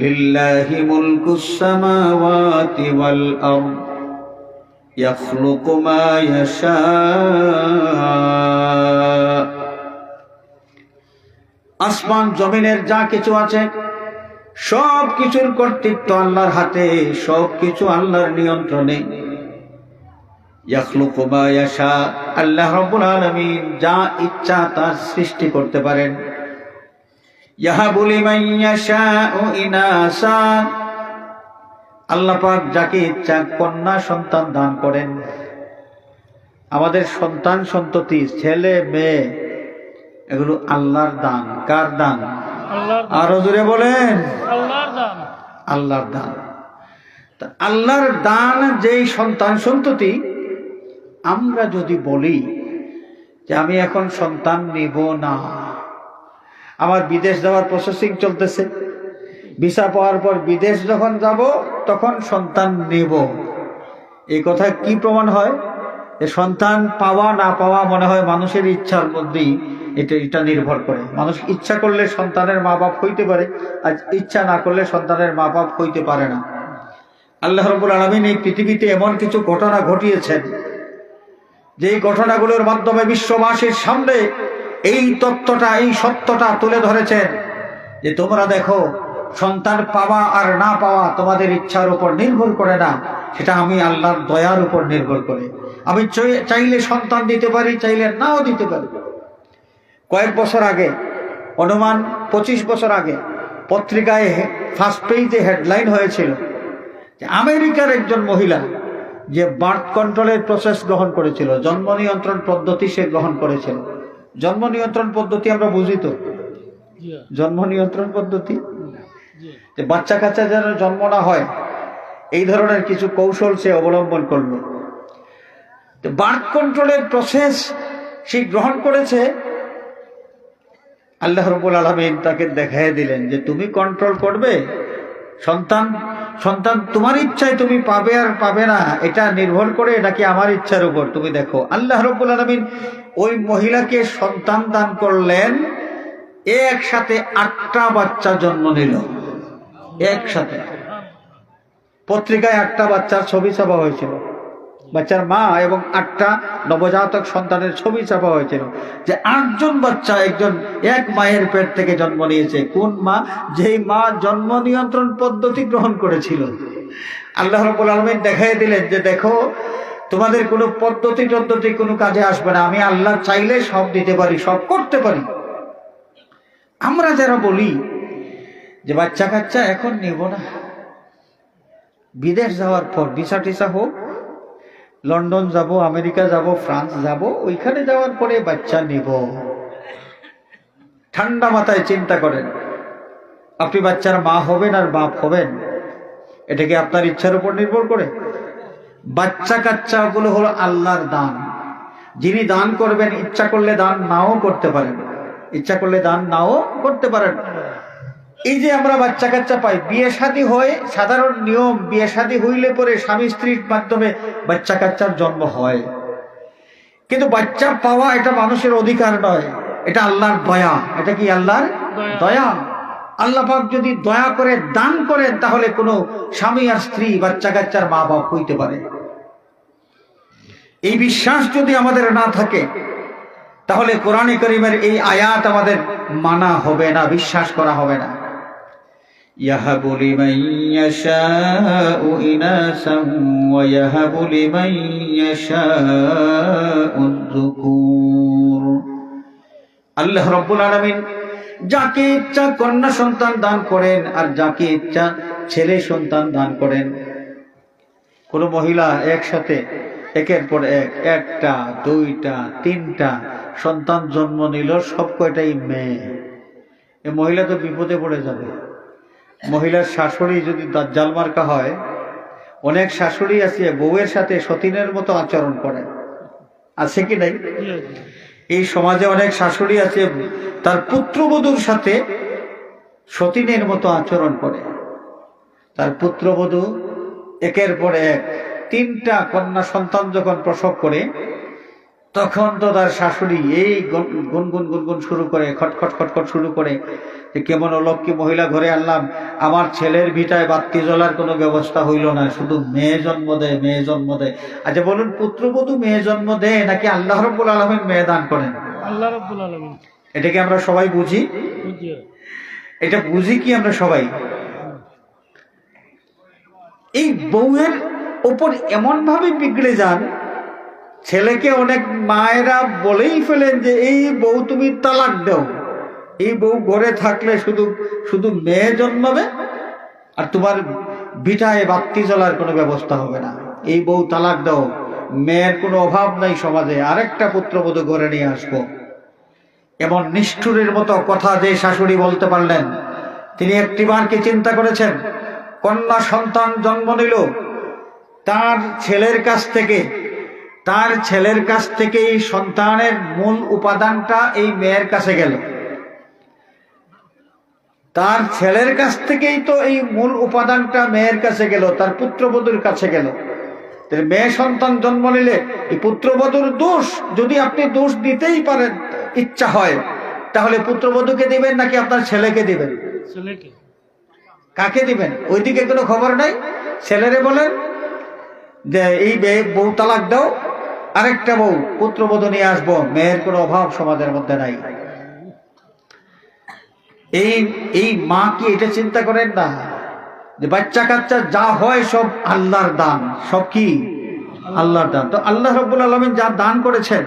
[SPEAKER 1] লিল্লাহি মুলকুস সামাওয়াতি ওয়াল আরদ ইয়াখলুকু মা ইয়াশা। আসমান জমিনের যা কিছু আছে সব কিছুর কর্তৃত্ব আল্লাহর হাতে, সব কিছু আল্লাহর নিয়ন্ত্রণে। ইয়াখলুকু মা ইয়াশা, আল্লাহ রাব্বুল আলামিন যা ইচ্ছা তার সৃষ্টি করতে পারেন। ইয়াহাবু লিমান ইয়াশাউ ইনাসা, আল্লাহ পাক যাকে ইচ্ছা কন্যা সন্তান দান করেন। আমাদের সন্তান সন্ততি, ছেলে মেয়ে, এগুলো আল্লাহর দান। কার দান? আরো জোরে বলেন, আল্লাহর দান। আল্লাহর দান। আল্লাহর দান যেই সন্তান সন্ততি, আমরা যদি বলি যে আমি এখন সন্তান নিব না, আমার বিদেশ যাওয়ার প্রসেসিং চলতেছে, ভিসা পাওয়ার পর বিদেশ যখন যাব তখন সন্তান নেব, এই কথা কি প্রমাণ হয়? যে সন্তান পাওয়া না পাওয়া মনে হয় মানুষের ইচ্ছার মধ্যেই এটা নির্ভর করে। মানুষ ইচ্ছা করলে সন্তানের মা বাপ হইতে পারে, আর ইচ্ছা না করলে সন্তানের মা বাপ হইতে পারে না। আল্লাহ রাব্বুল আলামিন এই পৃথিবীতে এমন কিছু ঘটনা ঘটিয়েছেন, যেই ঘটনাগুলোর মাধ্যমে বিশ্ববাসীর সামনে এই তত্ত্বটা, এই সত্যটা তুলে ধরেছেন যে তোমরা দেখো, সন্তান পাওয়া আর না পাওয়া তোমাদের ইচ্ছার উপর নির্ভর করে না, সেটা আমি আল্লাহর দয়ার উপর নির্ভর করে। আমি চাইলে সন্তান দিতে পারি, চাইলে নাও দিতে পারি। কয়েক বছর আগে, অনুমান 25 বছর আগে, পত্রিকায় ফার্স্ট পেজে হেডলাইন হয়েছিল যে আমেরিকার একজন মহিলা যে বার্থ কন্ট্রোলের প্রসেস গ্রহণ করেছিল, জন্ম নিয়ন্ত্রণ পদ্ধতি সে গ্রহণ করেছিল। জন্ম নিয়ন্ত্রণ পদ্ধতি আমরা বুঝি তো, জন্ম নিয়ন্ত্রণ পদ্ধতি, যে বাচ্চা কাচ্চা যেন জন্ম না হয় এই ধরনের কিছু কৌশল সে অবলম্বন করলো। বার্থ কন্ট্রোলের প্রসেস সে গ্রহণ করেছে। আল্লাহ রাব্বুল আলামিন তাকে দেখাই দিলেন যে তুমি কন্ট্রোল করবে সন্তান, সন্তান তোমার ইচ্ছায় তুমি পাবে আর পাবে না এটা নির্ভর করে নাকি আমার ইচ্ছার উপর, তুমি দেখো। আল্লাহ রাব্বুল আলামিন ওই মহিলাকে সন্তান দান করলেন, একসাথে 8টা বাচ্চা জন্ম নিল। একসাথে পত্রিকায় 8টা বাচ্চার ছবি ছাপা হয়েছিল, বাচ্চার মা এবং 8টা নবজাতক সন্তানের ছবি ছাপা হয়েছিল, যে 8 জন বাচ্চা এক মায়ের পেট থেকে জন্ম নিয়েছে। কোন মা? যেই মা জন্ম নিয়ন্ত্রণ পদ্ধতি গ্রহণ করেছিল। আল্লাহ রাব্বুল আলামিন দেখাই দিলেন যে দেখো, তোমাদের কোনো পদ্ধতি কোনো কাজে আসবে না, আমি আল্লাহ চাইলে সব দিতে পারি, সব করতে পারি। আমরা যারা বলি যে বাচ্চা কাচ্চা এখন নিব না, বিদেশ যাওয়ার পর ভিসা টিসা হোক, লন্ডন যাব, আমেরিকা যাব, ফ্রান্স যাব, ওইখানে যাওয়ার পরে বাচ্চা নিব। ঠান্ডা মাথায় চিন্তা করেন, আপনি বাচ্চার মা হবেন আর বাপ হবেন, এটা কি আপনার ইচ্ছার উপর নির্ভর করে? বাচ্চা কাচ্চা গুলো হলো আল্লাহর দান। যিনি দান করবেন, ইচ্ছা করলে দান নাও করতে পারেন, ইচ্ছা করলে দান নাও করতে পারেন। এই যে আমরা বাচ্চা কাচ্চা পাই, বিয়ে শাদী হয়, সাধারণ নিয়ম, বিয়ে শাদী হইলে পরে স্বামী স্ত্রীর মাধ্যমে বাচ্চা কাচ্চার জন্ম হয়। কিন্তু বাচ্চা পাওয়া এটা মানুষের অধিকার নয়, এটা আল্লাহর দয়া। এটা কি আল্লাহর দয়া? আল্লাহ পাক যদি দয়া করে দান করেন, তাহলে কোনো স্বামী আর স্ত্রী বাচ্চা কাচ্চার মা বাপ হইতে পারে। এই বিশ্বাস যদি আমাদের না থাকে, তাহলে কোরআনে কারীমের এই আয়াত আমাদের মানা হবে না, বিশ্বাস করা হবে না। ইয়াহাবু লিমান ইয়াশাউ ইনাসান ওয়া ইয়াহাবু লিমান ইয়াশাউ যুকুর। আল্লাহ রাব্বুল আলামিন যাকে ইচ্ছা কন্যা সন্তান দান করেন, আর যাকে ইচ্ছা ছেলে সন্তান দান করেন। কোন মহিলা একসাথে একের পর এক 1টা 2টা 3টা সন্তান জন্ম নিল, সব কয়টাই মেয়ে। এ মহিলা তো বিপদে পড়ে যাবে। মহিলার শাশুড়ি যদি দাজ্জাল মার্কা হয়, অনেক শাশুড়ি আছে বউয়ের সাথে সতীনের মতো আচরণ করে, আছে কি নাই? এই সমাজে অনেক শাশুড়ি আছে তার পুত্রবধূর সাথে সতীনের মতো আচরণ করে। তার পুত্রবধূ একের পর এক 3টা কন্যা সন্তান যখন প্রসব করে, তখন তো তার শাশুড়ি এই গুনগুন গুনগুন শুরু করে, খটখট খটখট শুরু করে যে কেমন অলক্ষী মহিলা ঘরে আনলাম, আমার ছেলের ভিটায় বাতি জ্বলার কোনো ব্যবস্থা হইল না, শুধু মেয়ে জন্ম দেয়, মেয়ে জন্ম দেয়। আচ্ছা বলুন, পুত্রবধূ মেয়ে জন্ম দেয় নাকি আল্লাহ রাব্বুল আলামিন মেয়ে দান করেন?
[SPEAKER 2] আল্লাহ রাব্বুল আলামিন।
[SPEAKER 1] এটা কি আমরা সবাই বুঝি? এটা বুঝি কি আমরা সবাই? এই বউয়ের ওপর এমন ভাবে বিগড়ে যান, ছেলেকে অনেক মায়েরা বলেই ফেলেন যে এই বউ তুমি তালাক দাও, এই বউ ঘরে থাকলে শুধু শুধু মেয়ে জন্মাবে আর তোমার ভিটায় বাতি জ্বলার কোনো ব্যবস্থা হবে না, এই বউ তালাক দাও, মেয়ের কোনো অভাব নাই সমাজে, আরেকটা পুত্রবধূ ঘরে নিয়ে আসবো। এমন নিষ্ঠুরের মতো কথা যে শাশুড়ি বলতে পারলেন, তিনি একটিবার কি চিন্তা করেছেন? কন্যা সন্তান জন্ম নিল, তার ছেলের কাছ থেকে এই সন্তানের মূল উপাদানটা এই মেয়ের কাছে গেল। তার ছেলের কাছ থেকেই তো এই মূল উপাদানটা মেয়ের কাছে গেল, তার পুত্রবধূর কাছে গেল। মেয়ে সন্তান জন্ম নিলে এই পুত্রবধূর দোষ, যদি আপনি দোষ দিতেই পারেন, ইচ্ছা হয়, তাহলে পুত্রবধূকে দিবেন নাকি আপনার ছেলেকে দিবেন?
[SPEAKER 2] ছেলেকে।
[SPEAKER 1] কাকে দিবেন? ওইদিকে কোনো খবর নাই। ছেলেরে বলেন যে এই বউ তালাক দাও, আরেকটা বউ পুত্রবধূ নিয়ে আসবো, মেয়ের কোনো অভাব সমাজের মধ্যে নাই। এই মা কি এটা চিন্তা করেন না যে বাচ্চা কাচ্চা যা হয় সব আল্লাহর দান? সব কি আল্লাহর দান। তো আল্লাহ রাব্বুল আলামিন যা দান করেছেন,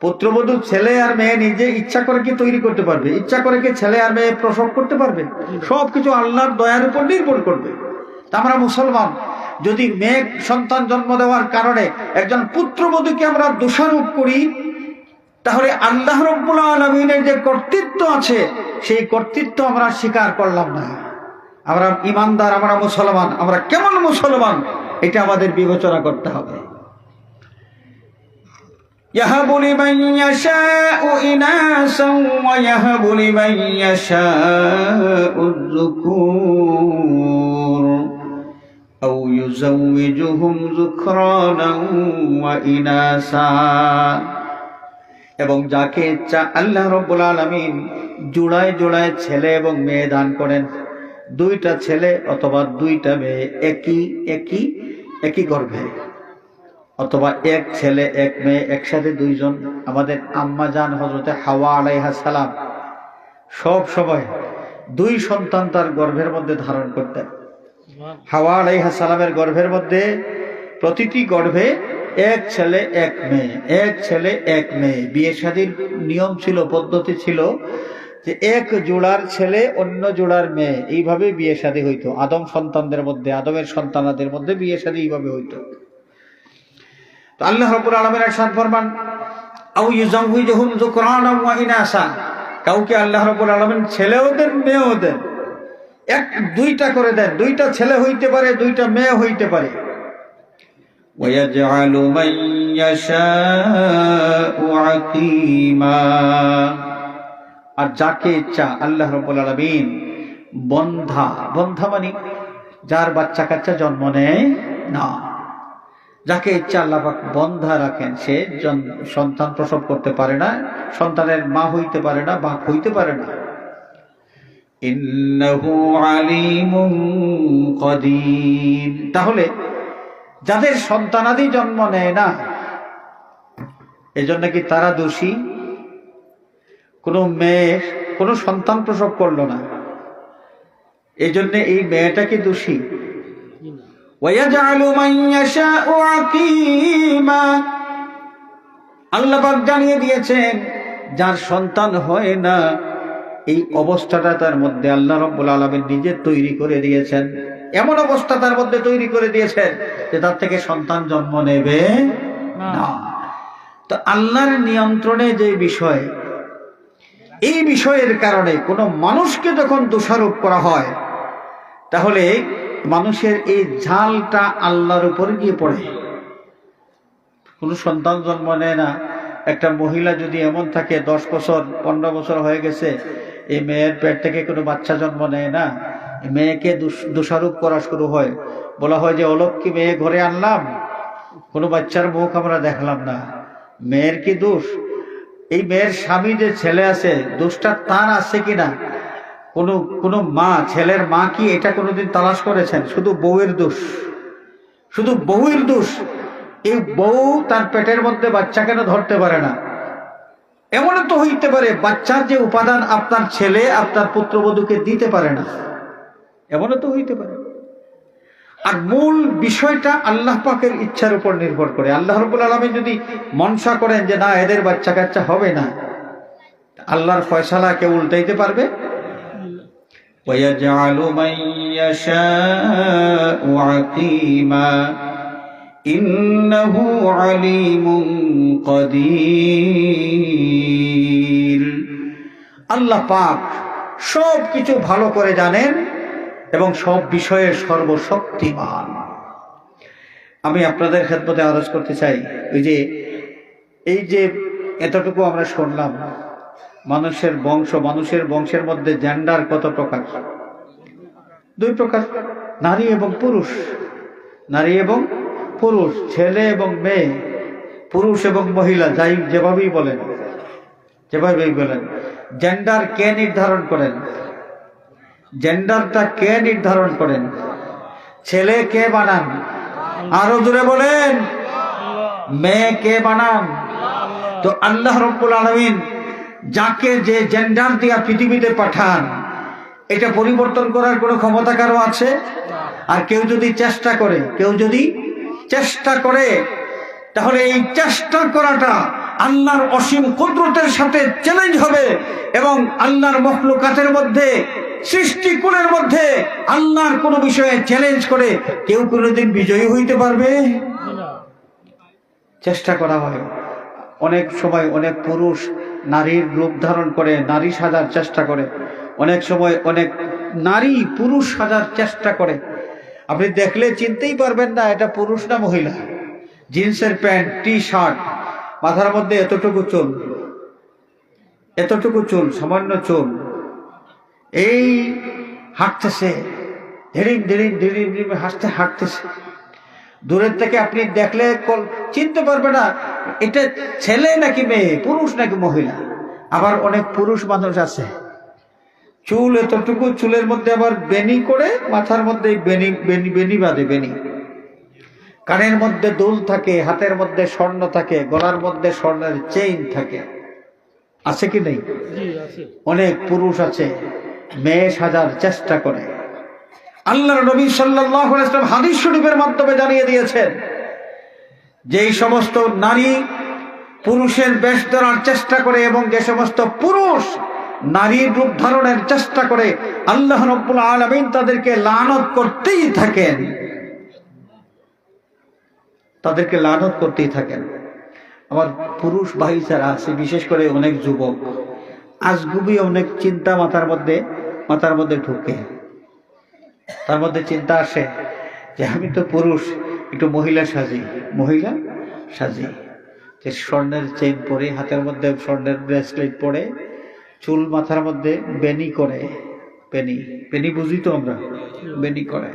[SPEAKER 1] পুত্রবধূ ছেলে আর মেয়ে নিজে ইচ্ছা করে কি তৈরি করতে পারবে? ইচ্ছা করে কি ছেলে আর মেয়ে প্রসব করতে পারবে? সবকিছু আল্লাহর দয়ার উপর নির্ভর করবে। তা আমরা মুসলমান যদি মেয়ে সন্তান জন্ম দেওয়ার কারণে একজন পুত্রবধূকে আমরা দোষারোপ করি, তাহলে আল্লাহ রাব্বুল আলামিনের যে কর্তৃত্ব আছে, সেই কর্তৃত্ব আমরা স্বীকার করলাম না। আমরা ইমানদার, আমরা মুসলমান, আমরা কেমন মুসলমান এটা আমাদের বিবেচনা করতে হবে। يهب لمن يشاء إناثا ويهب لمن يشاء الذكور أو يزوجهم ذكرانا وإناثا এবং যাকে ইচ্ছা আল্লাহ রাব্বুল আলামিন জোড়ায় জোড়ায় ছেলে এবং মেয়ে দান করেন। দুইটা ছেলে অথবা দুইটা মেয়ে একই গর্ভে, অথবা এক ছেলে এক মেয়ে একসাথে দুইজন। আমাদের আম্মা জান হযরতে হাওয়া আলাইহিস সালাম সব সময় দুই সন্তান তার গর্ভের মধ্যে ধারণ করতেন। হাওয়া আলাইহিস সালামের গর্ভের মধ্যে প্রতিটি গর্ভে এক ছেলে এক মেয়ে, এক ছেলে এক মেয়ে। বিয়ে শাদীর নিয়ম ছিল, পদ্ধতি ছিল যে এক জোড়ার ছেলে অন্য জোড়ার মেয়ে, এইভাবে বিয়ে শাদী হইতো। আদম সন্তানদের মধ্যে, আদমের সন্তানাদের মধ্যে বিয়ে শাদী এইভাবে হইতো। তো আল্লাহ রাব্বুল আলামিন ইরশাদ ফরমান, আও ইউযাউযুহুম যুকরানা ওয়া ইনাসা, কাউকে আল্লাহ রাব্বুল আলামিন ছেলেও দেন মেয়েও দেন, দুইটা করে দেন। দুইটা ছেলে হইতে পারে, দুইটা মেয়ে হইতে পারে। ওয়ায়াজআলু মান ইয়াশাউ আকীমা, আর যাকে ইচ্ছা আল্লাহ রাব্বুল আলামিন বন্ধা মানে যার বাচ্চা কাচ্চা জন্ম নেয় না, যাকে ইচ্ছা আল্লাহ পাক বন্ধা রাখেন। সে সন্তান প্রসব করতে পারে না, সন্তানের মা হইতে পারে না, বাপ হইতে পারে না। ইন্নাহু আলিমুন কাদির, তাহলে যাদের সন্তানাদি জন্ম নেয় না, এজন্য কি তারা দোষী? কোনো মেয়ে কোনো সন্তান প্রসব করলো না, এই জন্য এই মেয়েটা কি দোষী? ওয়ায়াজআলু মান ইয়াশাউ আকীমা, আল্লাহ পাক জানিয়ে দিয়েছেন যার সন্তান হয় না এই অবস্থাটা তার মধ্যে আল্লাহ রাব্বুল আলামিন নিজে তৈরি করে দিয়েছেন। এমন অবস্থা তার মধ্যে তৈরি করে দিয়েছেন যে তার থেকে সন্তান জন্ম নেবে না। তো আল্লাহর নিয়ন্ত্রণে যে বিষয়, এই বিষয়ের কারণে কোনো মানুষকে যখন দোষারোপ করা হয়, তাহলে মানুষের এই ঝালটা আল্লাহর উপর গিয়ে পড়ে। কোনো সন্তান জন্ম নেয় না, একটা মহিলা যদি এমন থাকে 10 বছর 15 বছর হয়ে গেছে, এই মেয়ের পেট থেকে কোনো বাচ্চা জন্ম নেয় না, মেয়েকে দোষারোপ করা শুরু হয়। বলা হয় যে অলক্ষী মেয়ে ঘরে আনলাম, কোনো বাচ্চার মুখ আমরা দেখলাম না, মেয়ের কি দোষ? এই মেয়ের স্বামী যে ছেলে আছে, দোষটা তার আছে কিনা? কোনো মা, ছেলের মা কি এটা কোনোদিন তালাশ করেছেন? শুধু বউয়ের দোষ, শুধু বউয়ের দোষ। এই বউ তার পেটের মধ্যে বাচ্চা কেন ধরতে পারে না? এমনও তো হইতে পারে বাচ্চার যে উপাদান আপনার ছেলে আপনার পুত্রবধূকে দিতে পারে না, এমনও তো হইতে পারে। আর মূল বিষয়টা আল্লাহ পাকের ইচ্ছার উপর নির্ভর করে। আল্লাহ রাব্বুল আলামিন যদি মনসা করেন যে না, এদের বাচ্চা কাচ্চা হবে না, আল্লাহর ফয়সালা কেউ উল্টাইতে পারবে? ওয়ায়াজআলু মান ইয়াশাউ আকীমা ইন্নাহু আলিমুন কাদির, আল্লাহ পাক সব কিছু ভালো করে জানেন এবং সব বিষয়ে সর্বশক্তিমান। আমি আপনাদের খেদমতে আরজ করতে চাই, এই যে এতটুকু আমরা শুনলাম, মানুষের বংশের মধ্যে জেন্ডার কত প্রকার? 2 প্রকার, নারী এবং পুরুষ। নারী এবং পুরুষ, ছেলে এবং মেয়ে, পুরুষ এবং মহিলা, যেভাবেই বলেন। জেন্ডার কে নির্ধারণ করেন? জেন্ডারটা কে নির্ধারণ করেন? ছেলে কে বানান? আরো জোরে বলেন, মেয়ে কে বানান? তো আল্লাহ রাব্বুল আলামিন যাকে যে জেন্ডার দিয়া পৃথিবীতে পাঠান, এটা পরিবর্তন করার কোনো ক্ষমতা কারো আছে? আর কেউ যদি চেষ্টা করে তাহলে এই চেষ্টা করাটা আল্লাহর অসীম কুদরতের সাথে চ্যালেঞ্জ হবে, এবং আল্লাহর মখলুকাতের মধ্যে, সৃষ্টিকুলের মধ্যে আল্লাহর কোনো বিষয়ে চ্যালেঞ্জ করে কেউ কোনোদিন বিজয়ী হইতে পারবে? চেষ্টা করা হয়। অনেক সময় অনেক পুরুষ নারীর রূপ ধারণ করে নারী সাজার চেষ্টা করে, অনেক সময় অনেক নারী পুরুষ সাজার চেষ্টা করে। আপনি দেখলে চিনতেই পারবেন না এটা পুরুষ না মহিলা। জিন্সের প্যান্ট, টি শার্ট, মাথার মধ্যে এতটুকু চুল, এতটুকু চুল, সামান্য চুল, এই হাঁটতেছে, ধীরে ধীরে ধীরে ধীরে হাঁটতে হাঁটতেছে। দূরের থেকে আপনি দেখলে চিনতে পারবে না এটা ছেলে নাকি মেয়ে, পুরুষ নাকি মহিলা। আবার অনেক পুরুষ মানুষ আছে চুল এতটুকু, চুলের মধ্যে আবার বেনি করে, মাথার মধ্যে বেনি বেনি বেনি বাঁধে, বেনি, কানের মধ্যে দুল থাকে, হাতের মধ্যে স্বর্ণ থাকে, গলার মধ্যে স্বর্ণের চেইন থাকে। আছে কি নেই? অনেক পুরুষ আছে মেয়ে সাজার চেষ্টা করে। আল্লাহর নবী সাল্লাল্লাহু আলাইহি ওয়াসাল্লাম হাদিস শরীফের মাধ্যমে জানিয়ে দিয়েছেন যে এই সমস্ত নারী পুরুষের বেশ ধরার চেষ্টা করে এবং যে সমস্ত পুরুষ নারীর রূপ ধারণের চেষ্টা করে, আল্লাহ রাব্বুল আলামিন তাদেরকে লানত করতেই থাকেন, তাদেরকে লানত করতেই থাকেন। আমার পুরুষ ভাই যারা আছে, বিশেষ করে অনেক যুবক, আজগুবি অনেক চিন্তা মাথার মধ্যে ঢুকে। তার মধ্যে চিন্তা আসে যে আমি তো পুরুষ, একটু মহিলা সাজি, যে স্বর্ণের চেইন পরে, হাতের মধ্যে স্বর্ণের ব্রেসলেট পরে, চুল মাথার মধ্যে বেনি করে, বেনি বুঝি তো আমরা, বেনি করে,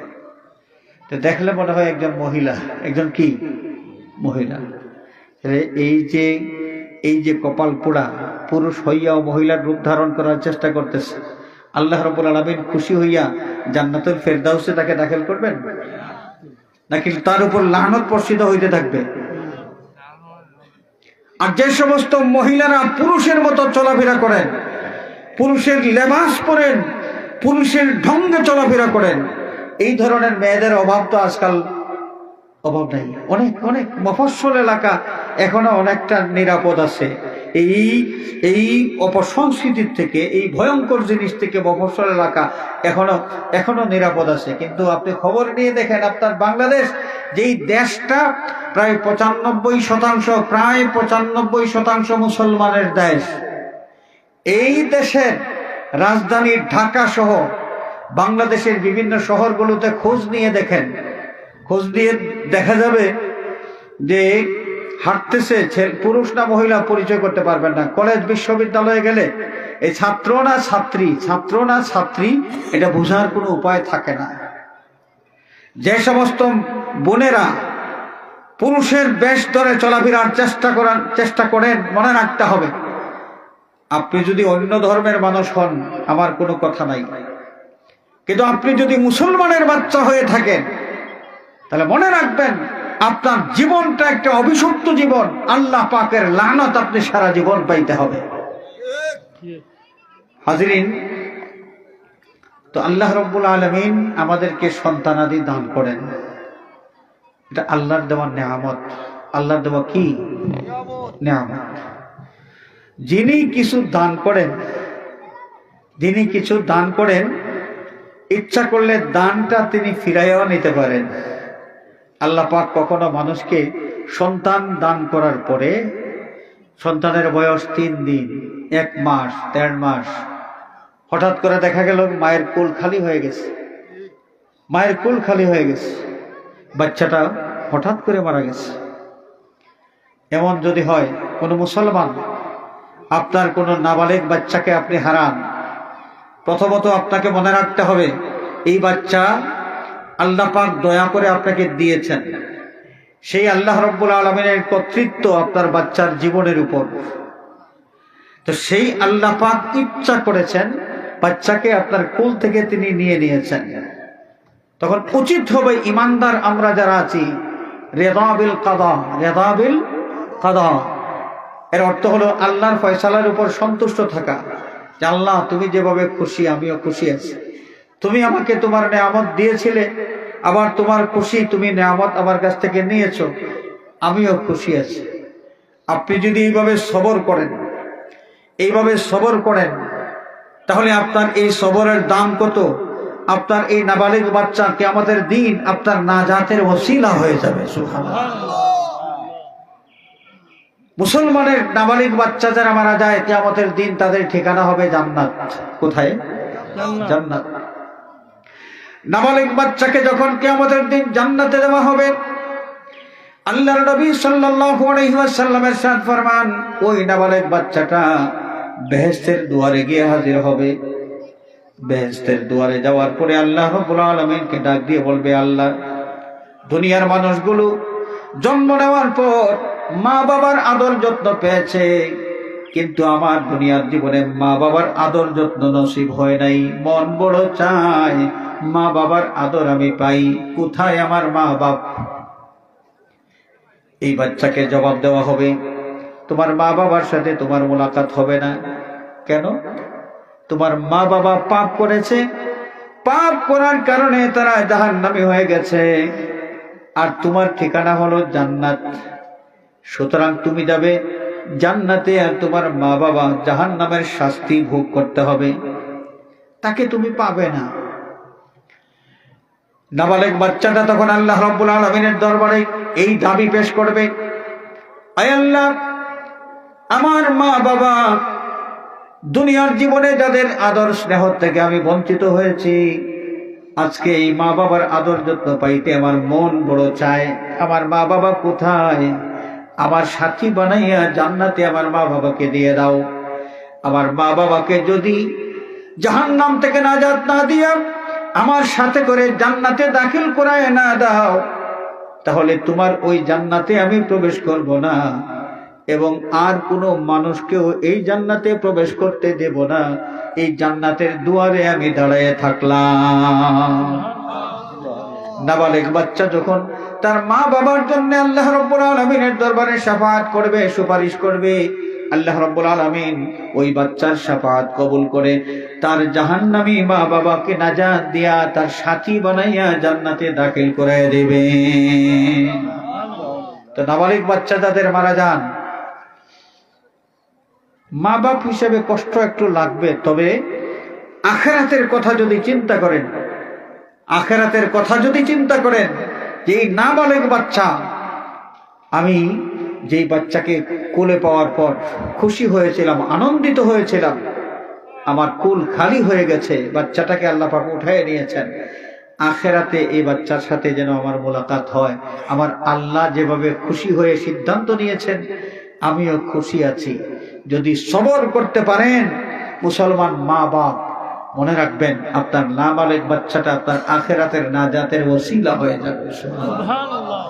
[SPEAKER 1] তো দেখলে মনে হয় একজন মহিলা, একজন কি মহিলা। এই যে কপাল পোড়া পুরুষ হইয়াও মহিলার রূপ ধারণ করার চেষ্টা করতেছে, আল্লাহ রাব্বুল আলামিন খুশি হইয়া জান্নাতুল ফেরদাউসে তাকে দাখিল করবেন নাকি তার উপর লানত বর্ষিত হইতে থাকবে? আর যে সমস্ত মহিলারা পুরুষের মতো চলাফেরা করেন, পুরুষের লেবাস পরেন, পুরুষের ঢঙ্গে চলাফেরা করেন, এই ধরনের মেয়েদের অভাব তো আজকাল অভাব নাই। অনেক মফস্বল এলাকা এখনো অনেকটা নিরাপদ আছে এই অপসংস্কৃতির থেকে, এই ভয়ঙ্কর জিনিস থেকে মফস্বল এলাকা এখনো নিরাপদ আছে। কিন্তু আপনি খবর নিয়ে দেখেন, আপনার বাংলাদেশ যেই দেশটা প্রায় 95% মুসলমানের দেশ, এই দেশের রাজধানী ঢাকা সহ বাংলাদেশের বিভিন্ন শহরগুলোতে খোঁজ নিয়ে দেখা যাবে যে হাঁটতেছে পুরুষ না মহিলা পরিচয় করতে পারবেন না। কলেজ বিশ্ববিদ্যালয়ে গেলে এই ছাত্র না ছাত্রী এটা বোঝার কোনো উপায় থাকে না। যে সমস্ত বোনেরা পুরুষের বেশ ধরে চলাফেরার চেষ্টা করেন, মনে রাখতে হবে, আপনি যদি অন্য ধর্মের মানুষ হন আমার কোনো কথা নাই, কিন্তু আপনি যদি মুসলমানের বাচ্চা হয়ে থাকেন তাহলে মনে রাখবেন আপনার জীবনটা একটা অভিশপ্ত জীবন, আল্লাহ পাকের লানত আপনি সারা জীবন পাইতে হবে। হাজিরিন, তো আল্লাহ রাব্বুল আলামিন আমাদেরকে সন্তানাদি দান করেন, এটা আল্লাহর দেওয়া নেয়ামত। আল্লাহর দেওয়া কি নেয়ামত? যিনি কিছু দান করেন ইচ্ছা করলে দানটা তিনি ফিরাইয়াও নিতে পারেন। আল্লাহ পাক কখনো মানুষকে সন্তান দান করার পরে সন্তানের বয়স 3 দিন, 1 মাস, 1.5 মাস, হঠাৎ করে দেখা গেল মায়ের কোল খালি হয়ে গেছে, বাচ্চাটা হঠাৎ করে মারা গেছে। এমন যদি হয় কোনো মুসলমান, আপনার কোনো নাবালিগ বাচ্চাকে আপনি হারান, প্রথমত আপনাকে মনে রাখতে হবে এই বাচ্চা আল্লাহ পাক দয়া করে আপনাকে দিয়েছেন, সেই আল্লাহ রাব্বুল আলামিনের কর্তৃত্ব আপনার বাচ্চার জীবনের উপর। তো সেই আল্লাহ পাক ইচ্ছা করেছেন বাচ্চাকে আপনার কোল থেকে তিনি নিয়েছেন, তখন উচিত হবে ইমানদার আমরা যারা আছি রিদা বিল কাদা, এর অর্থ হলো আল্লাহর ফয়সালার উপর সন্তুষ্ট থাকা, যে আল্লাহ তুমি যেভাবে খুশি আমিও খুশি আছি, তুমি আমাকে তোমার নেয়ামত দিয়েছিলে, আবার তোমার খুশি তুমি নেয়ামত আমার কাছ থেকে নিয়েছো, আমিও খুশি আছি। আপনি যদি এইভাবে সবর করেন তাহলে আপনার এই সবরের দাম কত? আপনার এই নাবালিগ বাচ্চা কিয়ামতের দিন আপনার নাজাতের ওসিলা হয়ে যাবে। সুবহানাল্লাহ। মুসলমানের নাবালিগ বাচ্চা যারা মারা যায় কিয়ামতের দিন তাদের ঠিকানা হবে জান্নাত। কোথায়? জান্নাত। নাবালিগ বাচ্চাকে যখন কিয়ামতের দিন জান্নাতে দেওয়া হবে, আল্লাহর নবী সাল্লাল্লাহু আলাইহি ওয়াসাল্লাম ইরশাদ ফরমান, ওই নাবালেগ বাচ্চাটা বেহেশতের দুয়ারে গিয়ে হাজির হবে। বেহেশতের দুয়ারে যাওয়ার পরে আল্লাহ রাব্বুল আলামিনকে ডাক দিয়ে বলবে, আল্লাহ, দুনিয়ার মানুষগুলো জন্ম নেওয়ার পর মা বাবার আদর যত্ন পেয়েছে, কিন্তু আমার দুনিয়ার জীবনে মা বাবার আদর যত্ন নসিব হয় নাই। মন বড় চায় মা বাবার আদর আমি পাই, কোথায় আমার মা বাপ? এই বাচ্চাকে জবাব দেওয়া হবে, তোমার মা বাবার সাথে তোমার মোলাকাত হবে না। কেন? তোমার মা বাবা পাপ করেছে, পাপ করার কারণে তারা জাহান্নামী হয়ে গেছে, আর তোমার ঠিকানা হলো জান্নাত। সুতরাং তুমি যাবে জান্নাতে, আর তোমার মা বাবা জাহান্নামের শাস্তি ভোগ করতে হবে, তাকে তুমি পাবে না। নাবালেগ বাচ্চাটা তখন আল্লাহ রাব্বুল আলামিনের দরবারে এই দাবি পেশ করবে, আয় আল্লাহ, আমার মা বাবা দুনিয়ার জীবনে যাদের আদর স্নেহ থেকে আমি বঞ্চিত হয়েছি, আজকে এই মা বাবার আদর যত্ন পাইতে আমার মন বড় চায়। আমার মা বাবা কোথায়? আমার সাথী বানাইয়া জান্নাতে আমার মা বাবাকে দিয়ে দাও। আমার মা বাবাকে যদি জাহান্নাম থেকে নাজাত না দিয়া আমার সাথে করে জান্নাতে দাখিল করায় না দাও, তাহলে তোমার ওই জান্নাতে আমি প্রবেশ করব না, এবং আর কোনো মানুষকেও এই জান্নাতে প্রবেশ করতে দেব না। এই জান্নাতের দুয়ারে আমি দাঁড়িয়ে থাকলাম। নাবালেগ বাচ্চা যখন তার মা বাবার জন্য আল্লাহ রাব্বুল আলামিনের দরবারে শাফাআত করবে, সুপারিশ করবে, আল্লাহ রাব্বুল আলামিন ওই বাচ্চার শাফাআত কবুল করে তার জাহান্নামী মা বাবাকে নাজাত দিয়া তার সাথী বানাইয়া জান্নাতে দাখিল করায় দেবে। তো নাবালিগ বাচ্চা যাদের মারা যান, মা বাপ হিসেবে কষ্ট একটু লাগবে, তবে আখিরাতের কথা যদি চিন্তা করেন, আখিরাতের কথা যদি চিন্তা করেন, যে এই নাবালিগ বাচ্চা, আমি যেই বাচ্চাকে কোলে পাওয়ার পর খুশি হয়েছিলাম, আনন্দিত হয়েছিলাম, আমার কুল খালি হয়ে গেছে, বাচ্চাটাকে আল্লাহ পাক উঠায় নিয়েছেন, আখিরাতে এই বাচ্চার সাথে যেন আমার মোলাকাত হয়। আমার আল্লাহ যেভাবে খুশি হয়ে সিদ্ধান্ত নিয়েছেন, আমিও খুশি আছি। যদি সবর করতে পারেন মুসলমান মা বাপ, মনে রাখবেন আপনার নাবালিগ বাচ্চাটা আপনার আখিরাতের নাজাতের ওসিলা হয়ে যাবে। সুবহানাল্লাহ।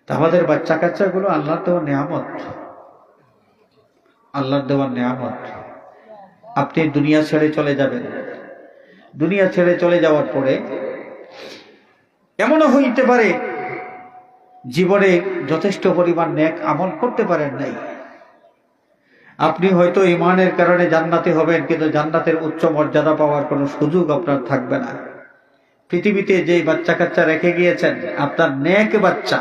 [SPEAKER 1] তা আমাদের বাচ্চা কাচ্চাগুলো আল্লাহর দেওয়া নেয়ামত, আল্লাহর দেওয়া নেয়ামত। আপনি দুনিয়া ছেড়ে চলে যাবেন, দুনিয়া ছেড়ে চলে যাওয়ার পরে এমনও হইতে পারে জীবনে যথেষ্ট পরিমাণ নেক আমল করতে পারেন নাই। আপনি হয়তো ঈমানের কারণে জান্নাতে হবেন, কিন্তু জান্নাতের উচ্চ মর্যাদা পাওয়ার কোনো সুযোগ আপনার থাকবে না। পৃথিবীতে যেই বাচ্চা কাচ্চা রেখে গিয়েছেন, আপনার নেক বাচ্চা,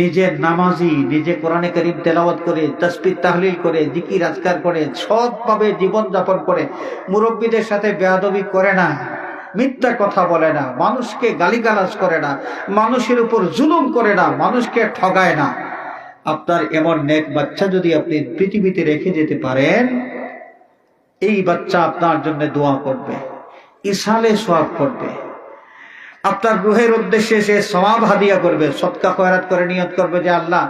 [SPEAKER 1] নিজে নামাজি, নিজে কোরআনে কারীম তেলাওয়াত করে, তাসবিহ তাহলিল করে, জিকির আজকার করে, সৎভাবে জীবন যাপন করে, মুরব্বীদের সাথে বেয়াদবি করে না, মিথ্যা কথা বলে না, মানুষকে গালিগালাজ করে না, মানুষের উপর জুলুম করে না, মানুষকে ঠগায় না, আপনার এমন নেক বাচ্চা যদি আপনি পৃথিবীতে রেখে যেতে পারেন, এই বাচ্চা আপনার জন্য দোয়া করবে, ইসালে সওয়াব করবে, আপনার রুহের উদ্দেশ্যে সে সওয়াব হাদিয়া করবে, সদকা খয়রাত করে নিয়ত করবে যে আল্লাহ,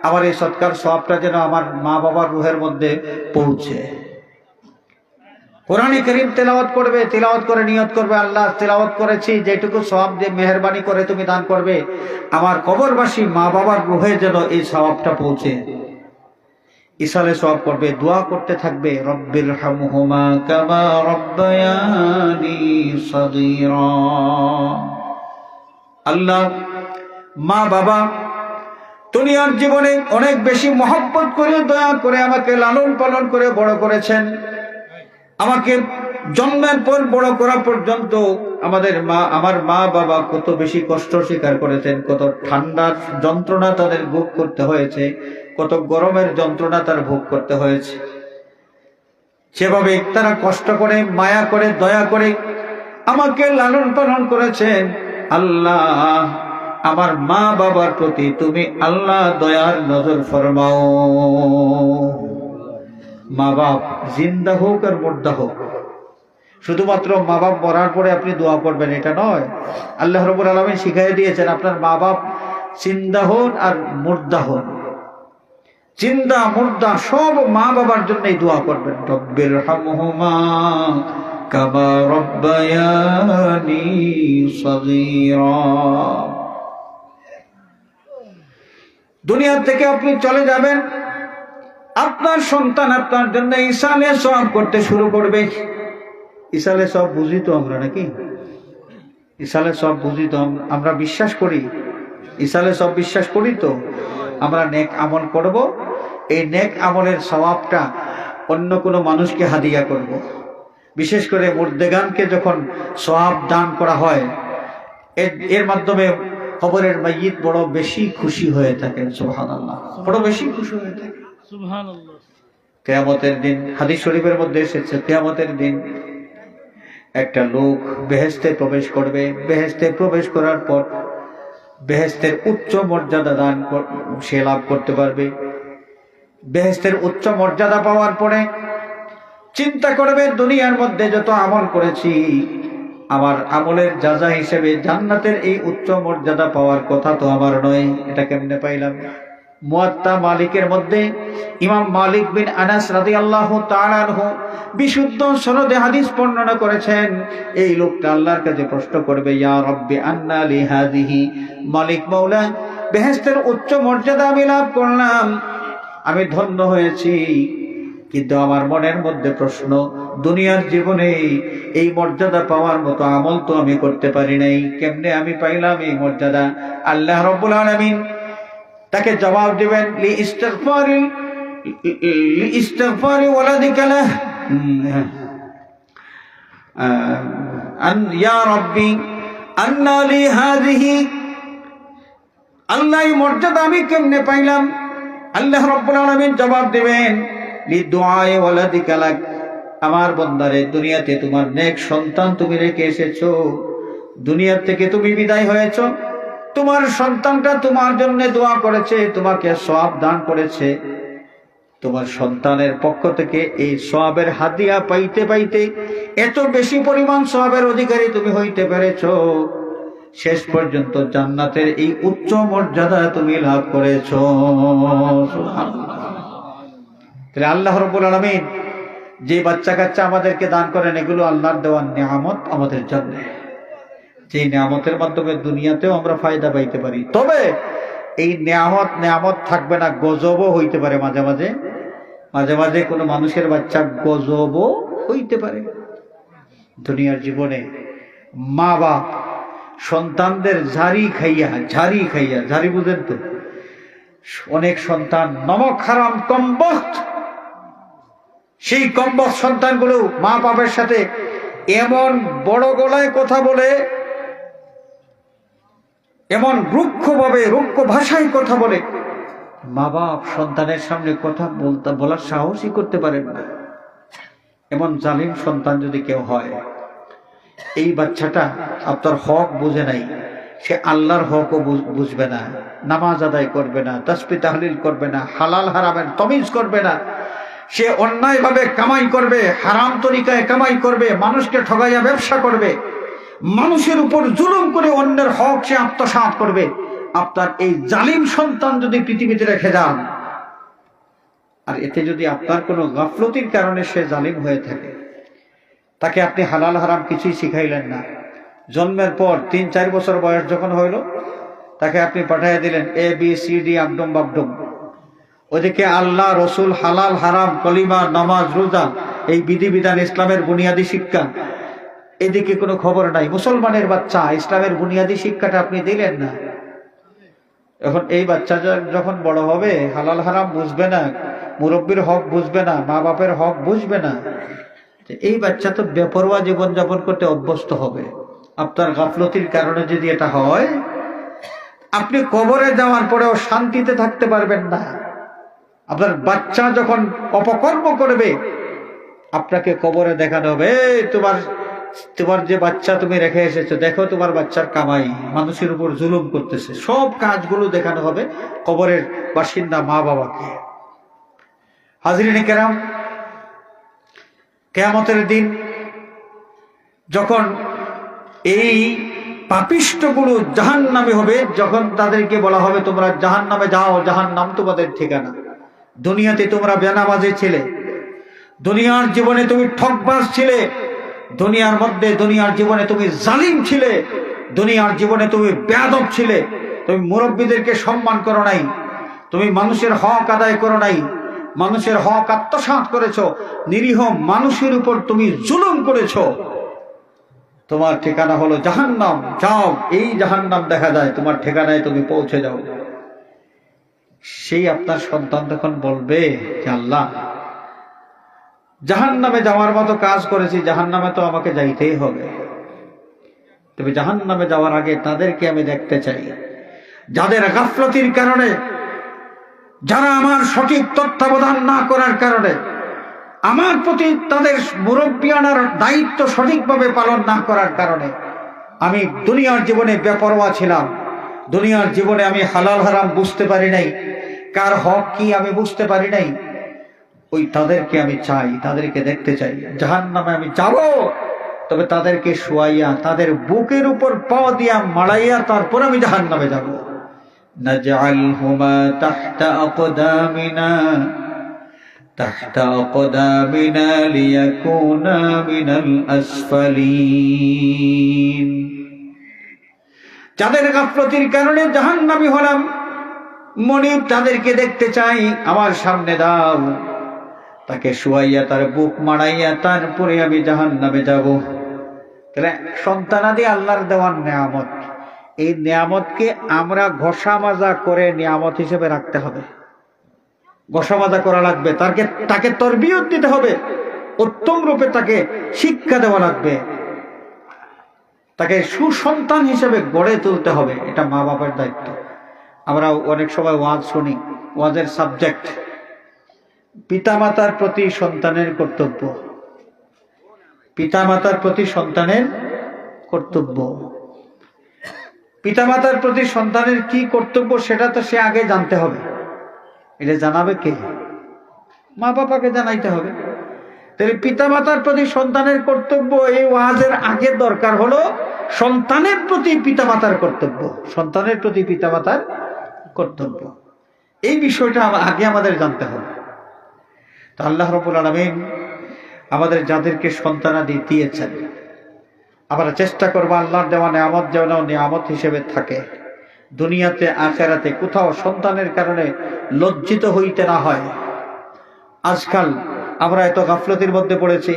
[SPEAKER 1] আমার এই সদকার সওয়াবটা যেন আমার মা বাবার রুহের মধ্যে পৌঁছে। কোরআনে কারীম তেলাওয়াত করবে, তেলাওয়াত করে নিয়ত করবে, আল্লাহ তেলাওয়াত করেছি, যেটুকু সওয়াব দিয়ে মেহেরবানি করে তুমি দান করবে, আমার কবরবাসী মা বাবার রুহে যেন এই সওয়াবটা পৌঁছে। ইসালে সওয়াব করবে, দোয়া করতে থাকবে, রব্বির হামহুমা কামা রব্বায়ানি সগীরা। আল্লাহ, মা বাবা দুনিয়ার জীবনে অনেক বেশি মহব্বত করে, দয়া করে আমাকে লালন পালন করে বড় করেছেন। আমাকে জন্মের পর বড় করা পর্যন্ত আমার মা বাবা কত বেশি কষ্ট স্বীকার করেছেন, কত ঠান্ডার যন্ত্রণা তাদের ভোগ করতে হয়েছে, কত গরমের যন্ত্রণা তার ভোগ করতে হয়েছে। সেভাবে তারা কষ্ট করে, মায়া করে, দয়া করে আমাকে লালন পালন করেছেন। আল্লাহ, আমার মা বাবার প্রতি তুমি আল্লাহ দয়ার নজর ফরমাও। মা বাপ জিন্দা হোক আর মুর্দা হোক, শুধুমাত্র মা বাপ মরার পরে আপনি দোয়া করবেন এটা নয়। আল্লাহ রাব্বুল আলামিন শিখিয়ে দিয়েছেন, আপনার মা বাপ জিন্দা হন আর মুর্দা হন, জিন্দা মুর্দা সব মা বাবার জন্যই দোয়া করবেন। রব্বির হামহুমা কামা রব্বায়ানি সগীরা। দুনিয়া থেকে আপনি চলে যাবেন, আপনার সন্তান আপনার জন্য ইসালে সওয়াব করতে শুরু করবে। ইসালে সওয়াব বুঝি তো আমরা নাকি? ইসালে সওয়াব বুঝি তো আমরা, বিশ্বাস করি। ইসালে সওয়াব বিশ্বাস করি তো আমরা নেক আমল করব, এই নেক আমলের সওয়াবটা অন্য কোনো মানুষকে হাদিয়া করব। বিশেষ করে মুর্দেগানকে যখন সওয়াব দান করা হয়, এর মাধ্যমে কবরের মাইয়িত বড় বেশি খুশি হয়ে থাকেন। সুবহানাল্লাহ, বড় বেশি খুশি হয়ে থাকে। সুবহানাল্লাহ। কিয়ামতের দিন হাদিস শরীফের মধ্যে এসেছে, কিয়ামতের দিন একটা লোক বেহেশতে প্রবেশ করবে। বেহেশতে প্রবেশ করার পর বেহেশতের উচ্চ মর্যাদা সে লাভ করতে পারবে। বেহেশতের উচ্চ মর্যাদা পাওয়ার পরে চিন্তা করবে, দুনিয়ার মধ্যে যত আমল করেছি, আমার আমলের যাজা হিসেবে জান্নাতের এই উচ্চ মর্যাদা পাওয়ার কথা তো আমার নয়, এটা কেমনে পাইলাম? মুয়াত্তা মালিকের মধ্যে ইমাম মালিক বিন আনাস রাদিয়াল্লাহু তাআলা আনহু বিশুদ্ধ সনদে হাদিস বর্ণনা করেছেন। এই লোকটা আল্লাহর কাছে প্রশ্ন করবে, ইয়া রব্বি আন্না লি হাযিহি, মালিক মাওলা, বেহেশতের উচ্চ মর্যাদা আমি লাভ করলাম, আমি ধন্য হয়েছি, কিন্তু আমার মনের মধ্যে প্রশ্ন, দুনিয়ার জীবনে এই মর্যাদা পাওয়ার মতো আমল তো আমি করতে পারি নাই, কেমনে আমি পাইলাম এই মর্যাদা? আল্লাহ রাব্বুল আলামিন তাকে জবাব দিবেন, লি ইস্তিগফারি ওয়ালাদিকা লাহ, ইয়া রাব্বি আন্না লি হাযিহি, আল্লাহ এই মর্যাদা আমি কেমনে পাইলাম? আল্লাহ রাব্বুল আলামিন জবাব দিবেন, লি দুআয়ে ওয়ালাদিকা লাক, আমার বান্দারে, দুনিয়াতে তোমার নেক সন্তান তুমি রেখে এসেছো, দুনিয়া থেকে তুমি বিদায় হয়েছো, তোমার সন্তানটা তোমার জন্য দোয়া করেছে, তোমাকে সওয়াব দান করেছে, তোমার সন্তানের পক্ষ থেকে এই সওয়াবের হাদিয়া পাইতে পাইতে এত বেশি পরিমাণ সওয়াবের অধিকারী তুমি হইতে পেরেছো, শেষ পর্যন্ত জান্নাতের এই উচ্চ মর্যাদা তুমি লাভ করেছো। তাহলে আল্লাহ রাব্বুল আলামিন যে বাচ্চা কাচ্চা আমাদেরকে দান করেন, এগুলো আল্লাহর দেওয়া নিয়ামত আমাদের জন্য, যে নিয়ামতের মাধ্যমে দুনিয়াতেও আমরা ফায়দা পাইতে পারি। তবে এই নিয়ামত থাকবে না, গজবও হইতে পারে মাঝে মাঝে। মাঝে মাঝে কোনো মানুষের বাচ্চা গজবও হইতে পারে। দুনিয়ার জীবনে মা বাপ সন্তানদের ঝাড়ি খাইয়া, ঝাড়ি বুঝেন তো, অনেক সন্তান নমক হারাম কমবখ্ত, সেই কমবখ্ত সন্তানগুলো মা বাপের সাথে এমন বড় গলায় কথা বলে, এমন রুক্ষ ভাষায় কথা বলে, মা বাপ সন্তানের সামনে কথা বলার সাহসই করতে পারেন না। এমন জালিম সন্তান যদি কেউ হয়, এই বাচ্চাটা আপনার হক বুঝে নাই, সে আল্লাহর হকও বুঝবে না, নামাজ আদায় করবে না, তাসবিহ তাহলিল করবে না, হালাল হারামের তমিজ করবে না, সে অন্যায়ভাবে কামাই করবে, হারাম তরিকায় কামাই করবে, মানুষকে ঠগাইয়া ব্যবসা করবে, মানুষের উপর জুলুম করে অন্যের হক সে আত্মসাৎ করবে। আপনার এই জালিম সন্তান যদি পৃথিবীতে রেখে যান, আর এতে যদি আপনার কোনো গাফলতির কারণে সে জালিম হয়ে থাকে, তাকে আপনি হালাল হারাম কিছুই শিখাইলেন না, জন্মের পর 3-4 বছর বয়স যখন হইল, তাকে আপনি পাঠিয়ে দিলেন ABCD আমডম বাবডম, ওদিকে আল্লাহ রসুল, হালাল হারাম, কলিমা, নামাজ, রোজা, এই বিধিবিধান, ইসলামের বুনিয়াদী শিক্ষা, এদিকে কোনো খবর নাই। মুসলমানের বাচ্চা, ইসলামের বুনিয়াদী শিক্ষাটা আপনি দিলেন না। এখন এই বাচ্চা যখন বড় হবে, হালাল হারাম বুঝবে না, মুরব্বীর হক বুঝবে না, মা বাপের হক বুঝবে না, এই বাচ্চা তো বেপরোয়া জীবনযাপন করতে অভ্যস্ত হবে। আপনার গাফলতির কারণে যদি এটা হয়, আপনি কবরে যাওয়ার পরেও শান্তিতে থাকতে পারবেন না। আপনার বাচ্চা যখন অপকর্ম করবে, আপনাকে কবরে দেখানো হবে, তোমার যে বাচ্চা তুমি রেখে এসেছো, দেখো তোমার বাচ্চার কামাই, মানুষের উপর জুলুম করতেছে, সব কাজগুলো দেখানো হবে কবরের বাসিন্দা মা বাবাকে। হাজরিনে কেরাম, কিয়ামতের দিন যখন এই পাপিষ্ঠগুলো জাহান্নামী হবে যখন তাদেরকে বলা হবে তোমরা জাহান্নামে যাও, জাহান্নাম তোমাদের ঠিকানা। দুনিয়াতে তোমরা বেনামাজি ছিলে, দুনিয়ার জীবনে তুমি ঠকবাজ ছিলে, দুনিয়ার জীবনে তুমি জালিম ছিলে, দুনিয়ার জীবনে তুমি বেয়াদব ছিলে, তুমি মুরব্বীদেরকে সম্মান করো নাই, তুমি মানুষের হক আদায় করো নাই, মানুষের হক আত্মসাৎ করেছো, নিরীহ মানুষের উপর তুমি জুলুম করেছো। তোমার ঠিকানা হলো জাহান্নাম, যাও এই জাহান্নাম দেখা যায় তোমার ঠিকানায় তুমি পৌঁছে যাও। সেই আপনার সন্তান তখন বলবে যে আল্লাহ, জাহান্নামে যাওয়ার মতো কাজ করেছি, জাহান্নামে তো আমাকে যাইতেই হবে। তবে জাহান্নামে যাওয়ার আগে তাদেরকে আমি দেখতে চাই যাদের গাফলতির কারণে, যারা আমার সঠিক তত্ত্বাবধান না করার কারণে, আমার প্রতি তাদের মুরব্বিয়ানার দায়িত্ব সঠিকভাবে পালন না করার কারণে আমি দুনিয়ার জীবনে বেপরোয়া ছিলাম, দুনিয়ার জীবনে আমি হালাল হারাম বুঝতে পারি নাই, কার হক কি আমি বুঝতে পারি নাই। ওই তাদেরকে আমি চাই, তাদেরকে দেখতে চাই। জাহান্নামে আমি যাব, তবে তাদেরকে শুয়াইয়া তাদের বুকের উপর পা দিয়া মাড়াইয়া তারপর আমি জাহান্নামে যাব। নাজআলহুমা তাহতা আকদামিনা লিয়াকুনা মিনাল আসফালিন। যাদের গাফলতির কারণে জাহান্নামী হলাম, মনিব তাদেরকে দেখতে চাই, আমার সামনে দাও, তাকে শুয়াইয়া তার বুক মাড়াইয়া তারপরে আমি জাহান্নামে যাব। তাহলে সন্তানাদি আল্লাহর দেওয়ার নেয়ামত, এই নেয়ামতকে আমরা ঘষা মাজা করে নেয়ামত হিসেবে রাখতে হবে, ঘষা মাজা করা লাগবে, তাকে তরবিয়ত দিতে হবে, উত্তম রূপে তাকে শিক্ষা দেওয়া লাগবে, তাকে সুসন্তান হিসেবে গড়ে তুলতে হবে। এটা মা বাবার দায়িত্ব। আমরা অনেক সময় ওয়াজ শুনি, ওয়াজের সাবজেক্ট পিতামাতার প্রতি সন্তানের কর্তব্য, পিতামাতার প্রতি সন্তানের কর্তব্য। পিতামাতার প্রতি সন্তানের কি কর্তব্য সেটা তো সে আগে জানতে হবে। এটা জানাবে কে? মা বাবাকে জানাইতে হবে। তাহলে পিতামাতার প্রতি সন্তানের কর্তব্য, এই ওয়াজের আগে দরকার হলো সন্তানের প্রতি পিতামাতার কর্তব্য, সন্তানের প্রতি পিতামাতার কর্তব্য। এই বিষয়টা আগে আমাদের জানতে হবে। তো আল্লাহ রাব্বুল আলামিন আমাদের যাদেরকে সন্তানাদি দিয়েছেন, আমরা চেষ্টা করবো আল্লাহর দেওয়া নিয়ামত যেন নিয়ামত হিসেবে থাকে। দুনিয়াতে আখেরাতে কোথাও সন্তানের কারণে লজ্জিত হইতে না হয়। আজকাল আমরা এত গাফলতির মধ্যে পড়েছি,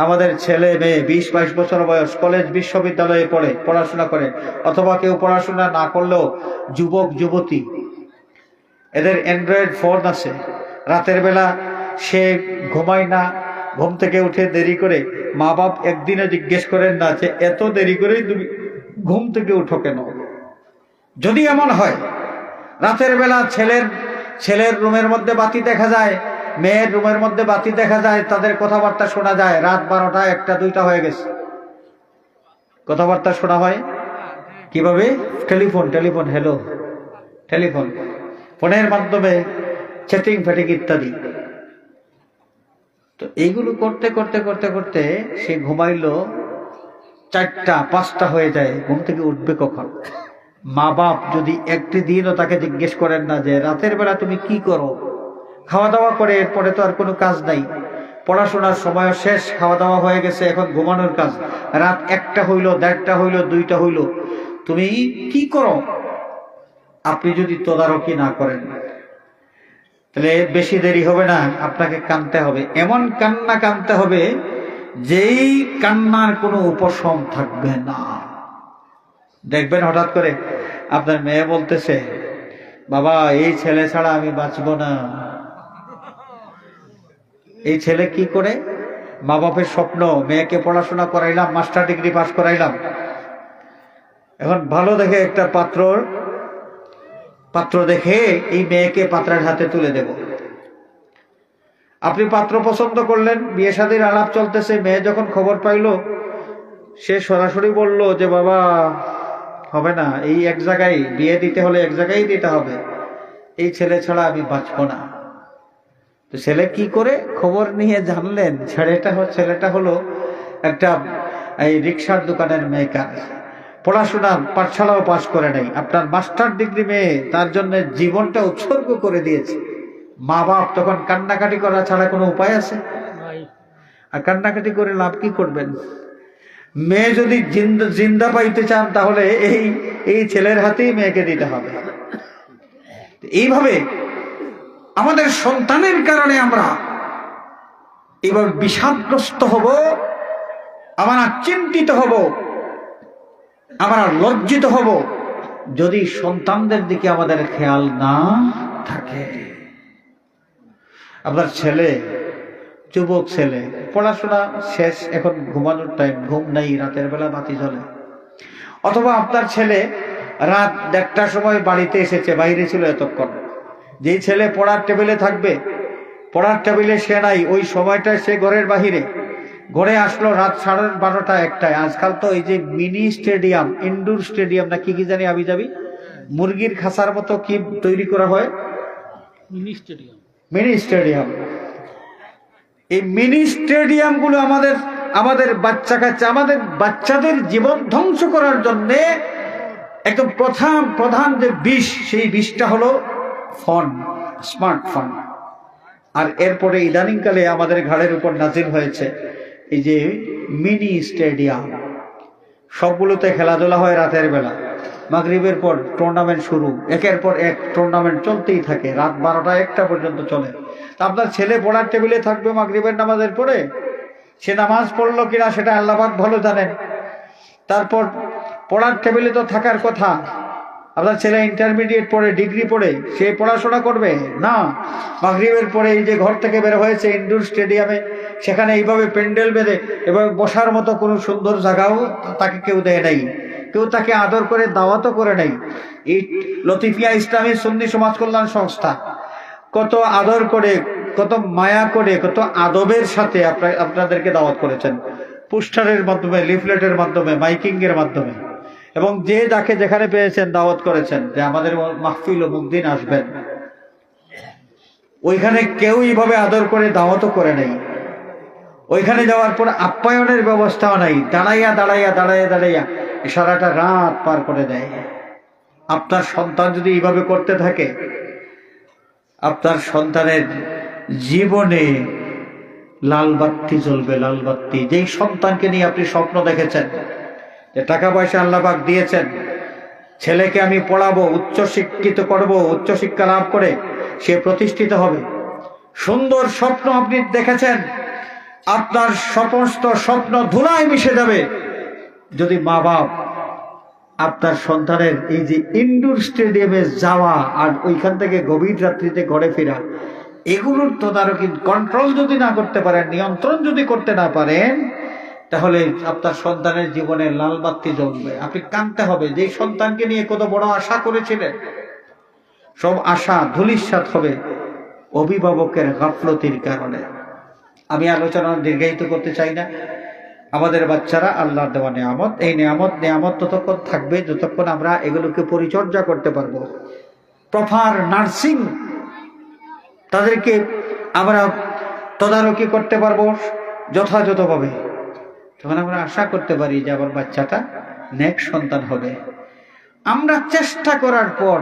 [SPEAKER 1] আমাদের ছেলে মেয়ে 20-22 বছর বয়স, কলেজ বিশ্ববিদ্যালয়ে পড়াশোনা করে, অথবা কেউ পড়াশোনা না করলেও যুবক যুবতী, এদের অ্যান্ড্রয়েড ফোন আছে, রাতের বেলা সে ঘুমায় না, ঘুম থেকে উঠে দেরি করে, মা বাপ একদিনে জিজ্ঞেস করেন না যে এত দেরি করেই তুমি ঘুম থেকে উঠো কেন। যদি এমন হয় রাতের বেলা ছেলের রুমের মধ্যে বাতি দেখা যায়, মেয়ের রুমের মধ্যে বাতি দেখা যায়, তাদের কথাবার্তা শোনা যায়, রাত 12টা 1টা 2টা হয়ে গেছে, কথাবার্তা শোনা হয় কিভাবে? টেলিফোন, হ্যালো, টেলিফোন, ফোনের মাধ্যমে চ্যাটিং ফ্যাটিং ইত্যাদি। তো এইগুলো করতে করতে করতে করতে সে ঘুমাইলো 4টা 5টা হয়ে যায়, ঘুম থেকে উঠবে কখন? মা বাপ যদি একটি দিনও তাকে জিজ্ঞেস করেন না যে রাতের বেলা তুমি কি করো, খাওয়া দাওয়া করে এরপরে তো আর কোনো কাজ নাই, পড়াশোনার সময় শেষ, খাওয়া দাওয়া হয়ে গেছে, এখন ঘুমানোর কাজ, রাত 1টা হইল, 1:30টা হইল, 2টা হইল, তুমি কি করো? আপনি যদি তদারকি না করেন তাহলে বেশি দেরি হবে না, আপনাকে কাঁদতে হবে, এমন কান্না কাঁদতে হবে যেই কান্নার কোনো উপশম থাকবে না। দেখবেন হঠাৎ করে আপনার মেয়ে বলতেছে, বাবা এই ছেলে ছাড়া আমি বাঁচবো না। এই ছেলে কি করে? মা বাপের স্বপ্ন, মেয়েকে পড়াশোনা করাইলাম, মাস্টার ডিগ্রি পাস করাইলাম, এখন ভালো দেখে একটা পাত্র দেখে এই মেয়েকে পাত্রের হাতে তুলে দেব। আপনি পাত্র পছন্দ করলেন, বিয়ে শাদীর আলাপ চলতেছে, মেয়ে যখন খবর পাইলো সে সরাসরি বলল যে বাবা হবে না, এই এক জায়গায় বিয়ে দিতে হলে এক জায়গায় দিতে হবে, এই ছেলে ছাড়া আমি বাঁচবো না। তো ছেলে কি করে খবর নিয়ে জানলেন? ছেলেটা হলো একটা এই রিক্সার দোকানের মেকার। পড়াশোনা পাঠশালাও পাস করে নাই, আপনার মাস্টার ডিগ্রি মেয়ে তার জন্য জীবনটা উৎসর্গ করে দিয়েছে। মা বাপ তখন কান্নাকাটি করা ছাড়া কোনো উপায় আছে? আর কান্নাকাটি করে লাভ কি করবেন? মেয়ে যদি জিন্দা পাইতে চান তাহলে এই ছেলের হাতেই মেয়েকে দিতে হবে। এইভাবে আমাদের সন্তানের কারণে আমরা এইভাবে বিষাদগ্রস্ত হব, আমরা চিন্তিত হব, আমরা লজ্জিত হব যদি সন্তানদের দিকে আমাদের খেয়াল না থাকে। আপনার ছেলে, যুবক ছেলে, পড়াশোনা শেষ, এখন ঘুমানোর টাইম, ঘুম নাই, রাতের বেলা বাতি জ্বলে। অথবা আপনার ছেলে রাত 1টার সময় বাড়িতে এসেছে, বাইরে ছিল এতক্ষণ। যেই ছেলে পড়ার টেবিলে থাকবে, পড়ার টেবিলে সে নাই, ওই সময়টায় সে ঘরের বাহিরে, ঘরে আসলো রাত 12:30 1টায়। আজকাল তো এই যে মিনি স্টেডিয়াম, ইনডোর স্টেডিয়াম না কি জানি আবি যাবি, মুরগির খাঁচার মতো কি তৈরি করা হয়, মিনি স্টেডিয়াম। এই মিনি স্টেডিয়াম গুলো আমাদের বাচ্চা কাচ্চা, আমাদের বাচ্চাদের জীবন ধ্বংস করার জন্য একদম প্রধান যে বিষ, সেই বিষটা হলো ফোন, স্মার্টফোন। আর এরপরে ইদানিংকালে আমাদের ঘাড়ের উপর নাজিল হয়েছে এই যে মিনি স্টেডিয়াম। সবগুলোতে খেলাধুলা হয় রাতের বেলা, মাগরিবের পর টুর্নামেন্ট শুরু, একের পর এক টুর্নামেন্ট চলতেই থাকে, রাত 12টা 1টা পর্যন্ত চলে। তা আপনার ছেলে পড়ার টেবিলে থাকবে মাগরিবের নামাজের পরে, সে নামাজ পড়লো কিনা সেটা আল্লাহ পাক ভালো জানেন। তারপর পড়ার টেবিলে তো থাকার কথা। আপনার ছেলে ইন্টারমিডিয়েট পড়ে, ডিগ্রি পড়ে, সে পড়াশোনা করবে না। মাগরিবের পরে এই যে ঘর থেকে বের হয়েছে ইনডোর স্টেডিয়ামে, সেখানে এইভাবে প্যান্ডেল বেঁধে এবং বসার মতো কোনো সুন্দর জায়গাও তাকে কেউ দেয় নাই, কেউ তাকে আদর করে দাওয়াতও করে নাই। এই লতিফিয়া ইসলামী সুন্নি সমাজ কল্যাণ সংস্থা কত আদর করে, কত মায়া করে, কত আদবের সাথে আপনাদেরকে দাওয়াত করেছেন, পোস্টারের মাধ্যমে, লিফলেটের মাধ্যমে, মাইকিং এর মাধ্যমে, এবং যে যাকে যেখানে পেয়েছেন দাওয়াত করেছেন যে আমাদের মাহফিল অমুক দিন আসবেন। ওইখানে কেউ এইভাবে আদর করে দাওয়াতও করে নাই। ওইখানে যাওয়ার পর আপ্যায়নের ব্যবস্থাও নাই, দাঁড়াইয়া সারাটা রাত পার করে দেয়। আপনার সন্তান যদি এইভাবে করতে থাকে, আপনার সন্তানের জীবনে লাল বাতি জ্বলবে, লাল বাতি। যেই সন্তানকে নিয়ে আপনি স্বপ্ন দেখেছেন যে টাকা পয়সা আল্লাহ পাক দিয়েছেন, ছেলেকে আমি পড়াবো, উচ্চ শিক্ষিত করব, উচ্চ শিক্ষা লাভ করে সে প্রতিষ্ঠিত হবে, সুন্দর স্বপ্ন আপনি দেখেছেন, আপনার সমস্ত স্বপ্ন ধুলায় মিশে যাবে যদি মা বাপ আপনার সন্তানের এই যে ইনডোর স্টেডিয়ামে যাওয়া আর ওইখান থেকে গভীর রাত্রিতে ঘরে ফেরা, এগুলোর তদারকি, কন্ট্রোল যদি না করতে পারেন, নিয়ন্ত্রণ যদি করতে না পারেন, তাহলে আপনার সন্তানের জীবনে লাল বাতি জ্বলবে। আপনি কাঁদতে হবে, যে সন্তানকে নিয়ে কত বড় আশা করেছিলেন, সব আশা ধূলিসাৎ হবে অভিভাবকের গাফলতির কারণে। আমি আলোচনা দীর্ঘায়িত করতে চাই না। আমাদের বাচ্চারা আল্লাহর দেওয়া নেয়ামত। এই নেয়ামত ততক্ষণ থাকবে যতক্ষণ আমরা এগুলোকে পরিচর্যা করতে পারবো, প্রপার নার্সিং, তাদেরকে আমরা তদারকি করতে পারবো যথাযথভাবে। তখন আমরা আশা করতে পারি যে আমার বাচ্চাটা নেক সন্তান হবে। আমরা চেষ্টা করার পর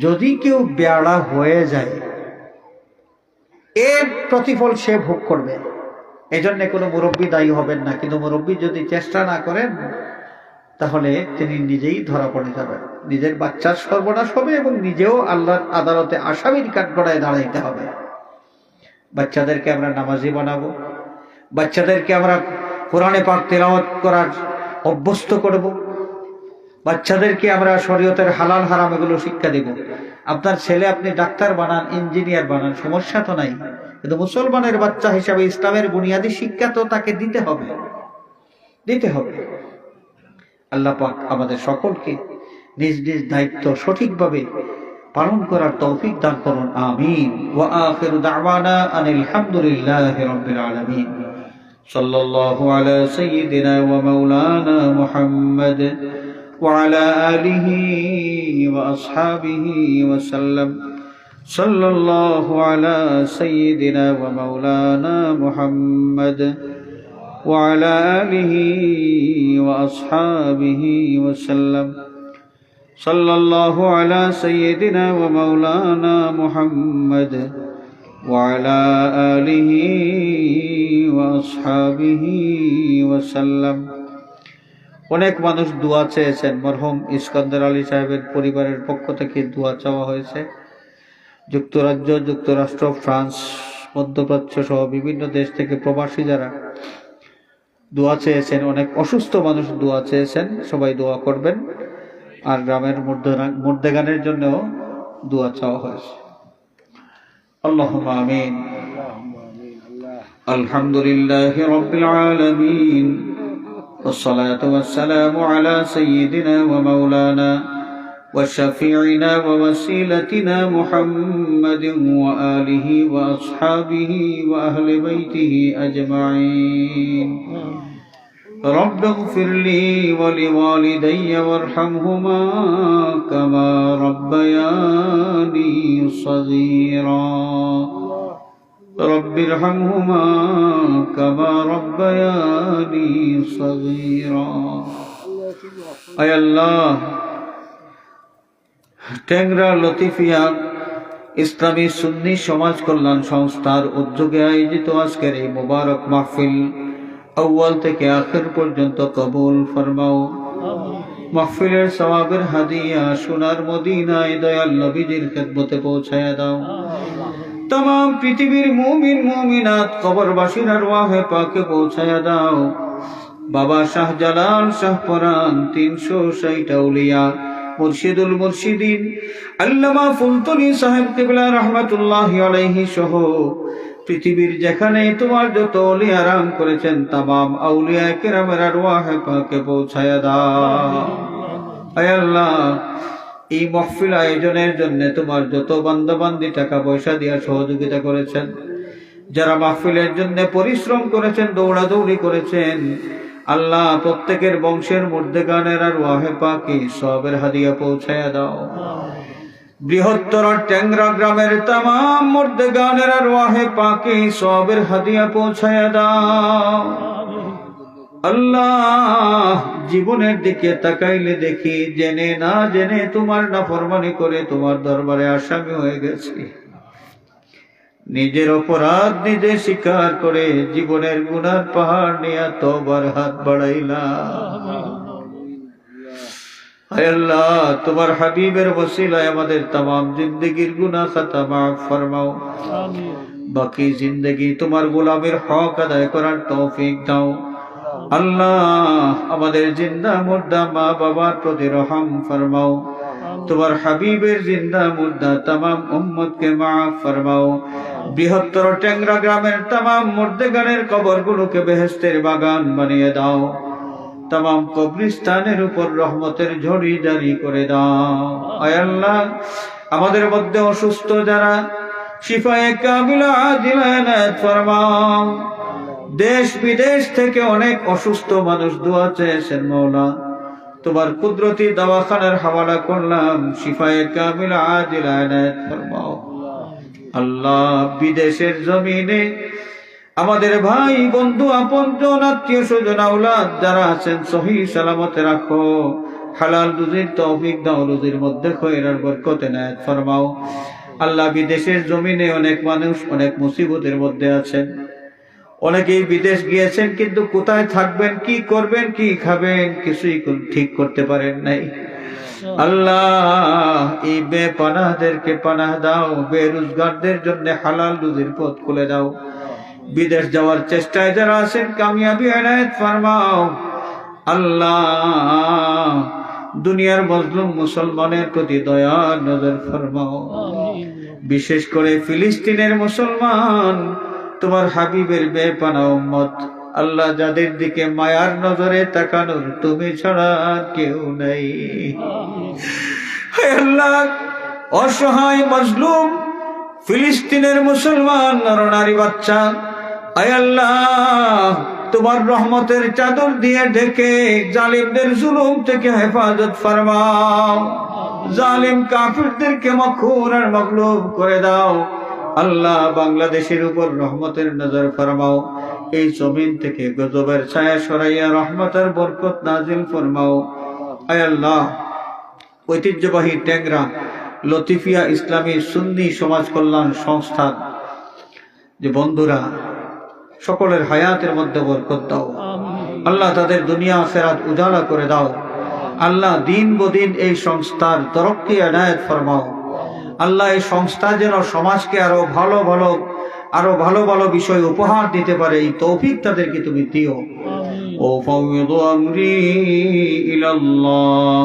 [SPEAKER 1] যদি কেউ বেয়াড়া হয়ে যায়, এর প্রতিফল সে ভোগ করবে। এই জন্য কোনো মুরব্বী দায়ী হবেন না, কিন্তু মুরব্বী যদি চেষ্টা না করেন তাহলে তিনি নিজেই ধরা পড়ে যাবেন, নিজের বাচ্চার সর্বনাশ হবে এবং নিজেও আল্লাহর আদালতে আসামির কাঠগড়ায় দাঁড়াইতে হবে। বাচ্চাদেরকে আমরা নামাজি বানাবো, বাচ্চাদেরকে আমরা কোরআনে পাক তেলাওয়াত করার অভ্যস্ত করব, বাচ্চাদেরকে আমরা শরীয়তের হালাল হারাম এগুলো শিক্ষা দেব। আপনার ছেলে আপনি ডাক্তার বানান, ইঞ্জিনিয়ার বানান, সমস্যা তো নাই, কিন্তু মুসলমানের বাচ্চা হিসাবে ইসলামের বুনিয়াদী শিক্ষা তো তাকে দিতে হবে। আল্লাহ পাক আমাদের সকলকে নিজ নিজ দায়িত্ব সঠিকভাবে পালন করার তৌফিক দান করুন, আমিন। ওয়া আখিরু দাওয়ানা আনিল হামদুলিল্লাহি রাব্বিল আলামিন। সাল্লাল্লাহু আলা সাইয়্যিদিনা ওয়া মাওলানা মুহাম্মদ ওয়া আলা আলিহি ওয়া আসহাবিহি ওয়া সাল্লাম। সাল্লাল্লাহু আলা সাইয়্যিদিনা ওয়া মাওলানা মুহাম্মদ
[SPEAKER 2] وعلى آله وأصحابه وسلم صلى الله على سيدنا ومولانا محمد وعلى آله وأصحابه وسلم। অনেক মানুষ দোয়া চেয়েছেন, মরহুম ইস্কন্দর আলী সাহেবের পরিবারের পক্ষ থেকে দোয়া চাওয়া হয়েছে। যুক্তরাজ্য, যুক্তরাষ্ট্র, ফ্রান্স, মধ্যপ্রাচ্য সহ বিভিন্ন দেশ থেকে প্রবাসী যারা দোয়া চেয়েছেন, অনেক অসুস্থ মানুষ দোয়া চেয়েছেন, সবাই দোয়া করবেন। আর গ্রামের মুর্দেগানের জন্য দোয়া চাওয়া হয়েছে। আল্লাহুম্মা আমিন। আলহামদুলিল্লাহি রাব্বিল আলামিন, والصلاة والسلام على سيدنا ومولانا وشفيعنا ووسيلتنا محمد وآله وأصحابه وأهل بيته أجمعين. رب اغفر لي ولوالدي وارحمهما كما ربياني صغيرا. رب ارحمهما كما ربياني صغيرا. اي الله, টেংরা লতিফিয়া ইসলামী সুন্নি সমাজ কল্যাণ সংস্থার উদ্যোগে আয়োজিত আজকের এই মুবারক মাহফিল আউয়াল থেকে আখির পর্যন্ত কবুল ফরমাও। মাহফিলের সওয়াবের হাদিয়া সোনার মদিনায় দয়াল নবীজির খেদমতে পৌঁছায়া দাও। तमाम পৃথিবীর মুমিন মুমিনাত কবরবাসীর আরওয়াহে পাকে পৌঁছায়া দাও। বাবা শাহজালাল শাহপরান 360 আউলিয়া মুর্শিদুল মুর্শিদিন আল্লামা ফুলতলি সাহেব কিবলা রাহমাতুল্লাহি আলাইহি সহ পৃথিবীর যেখানে তোমার যত ওলি আরাম করেছেন तमाम আউলিয়া কিরামের আরওয়াহে পাকে পৌঁছায়া দাও। আয় আল্লাহ, এই মাহফিল আয়োজনের জন্য তোমার যত বান্দাবান্দি টাকা পয়সা দিয়ে সহযোগিতা করেছেন, যারা মাহফিলের জন্য পরিশ্রম করেছেন, দৌড়াদৌড়ি করেছেন, আল্লাহ প্রত্যেকের বংশের মুর্দেগানের আর ওয়াহে পাকে সবের হাদিয়া পৌঁছায়া দাও। বৃহত্তর টেংরা গ্রামের तमाम মুর্দেগানের আর ওয়াহে পাকে সবের হাদিয়া পৌঁছায়া দাও। আল্লাহ, জীবনের দিকে তাকাইলে দেখি জেনে না জেনে তোমার নাফরমানি করে তোমার দরবারে আসামি হয়ে গেছি। নিজের অপরাধ নিজে স্বীকার করে জীবনের গুনার পাহাড় নিয়ে তওবার হাত বাড়াইলাম। হায় আল্লাহ, তোমার হাবিবের ওসিলায় আমাদের तमाम জিন্দেগীর গুনাহ খাতা মাফ ফরমাও। বাকি জিন্দেগি তোমার গোলামের হক আদায় করার তৌফিক দাও। আল্লাহ, আমাদের জিন্দা মুর্দা মা বাবার প্রতি রহম ফরমাও। তোমার হাবিবের জিন্দা মুর্দা तमाम উম্মতকে মাফ ফরমাও। বৃহত্তর টেংরা গ্রামের तमाम মুর্দেগানের কবরগুলোকে বেহেশতের বাগান বানিয়ে দাও। तमाम কবরস্থানের উপর রহমতের ঝড়ি জারি করে দাও। আয় আল্লাহ, আমাদের মধ্যে অসুস্থ যারা শিফায়ে কামিলা আজিলা এনায়েত ফরমাও। দেশ বিদেশ থেকে অনেক অসুস্থ মানুষ দোয়া চেয়েছেন মওলা, তোমার কুদরতি দাওয়াখানার হাওয়ালা করলাম, শিফায়ে কামিলা আজিলা এনায়েত ফরমাও। আল্লাহ, বিদেশের জমিনে আমাদের ভাই বন্ধু আপনজন আত্মীয় স্বজন আওলাদ যারা আছেন সহি সালামতে রাখো। হালাল রুজির তৌফিক দাও, রুজির মধ্যে খয়রার বরকত এনায়েত ফরমাও। আল্লাহ, বিদেশের জমিনে অনেক মানুষ অনেক মুসিবতের মধ্যে আছেন। অনেকেই বিদেশ গিয়েছেন, কিন্তু কোথায় থাকবেন, কি করবেন, কি খাবেন কিছুই ঠিক করতে পারেন নাই। আল্লাহ, এই বেপানাহদেরকে পানাহ দাও, বেরোজগারদের জন্য হালাল রুজির পথ খুলে দাও। বিদেশ যাওয়ার চেষ্টায় যারা আছেন কামিয়াবি এনায়েত ফরমাও। আল্লাহ, দুনিয়ার মজলুম মুসলমানের প্রতি দয়া নজর ফরমাও। বিশেষ করে ফিলিস্তিনের মুসলমান তোমার হাবিবের বেপানা উম্মত, আল্লাহ, যাদের দিকে মায়ার নজরে তাকানোর তুমি ছাড়া কেউ নাই। হে আল্লাহ, অসহায় মজলুম ফিলিস্তিনের মুসলমান নরনারী বাচ্চা, আয় আল্লাহ, তোমার রহমতের চাদর দিয়ে ঢেকে জালিমদের জুলুম থেকে হেফাজত ফরমাও। জালিম কাফিরদেরকে মখুর আর মাগলুব করে দাও। আল্লাহ, বাংলাদেশের উপর রহমতের নজর ফরমাও। এই জমিন থেকে গজবের ছায়া সরাইয়া রহমতের বরকত নাজিল ফরমাও। আয় আল্লাহ, ঐতিহ্যবাহী ট্যাংরা লতিফিয়া ইসলামী সুন্নি সমাজ কল্যাণ সংস্থান যে বন্ধুরা, সকলের হায়াতের মধ্যে বরকত দাও আল্লাহ, তাদের দুনিয়া আখিরাত উজালা করে দাও আল্লাহ। দিন বদিন এই সংস্থার তরক্কি এনায়েত ফরমাও আল্লাহ। এই সংস্থা যেন সমাজকে আরো ভালো ভালো বিষয় উপহার দিতে পারে, এই তৌফিক তাদেরকে তুমি দিও। ও ফাউযু আমরি ইলাল্লাহ,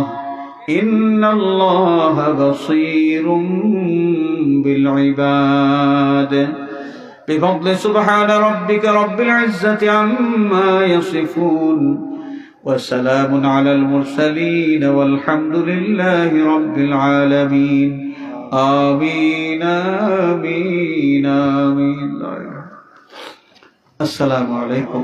[SPEAKER 2] ইন্নাল্লাহা বাসীরুম বিল ইবাদ। بفضل سبحان ربك رب العزة عما يصفون وسلام على المرسلين والحمد لله رب العالمين آمين آمين آمين. السلام عليكم.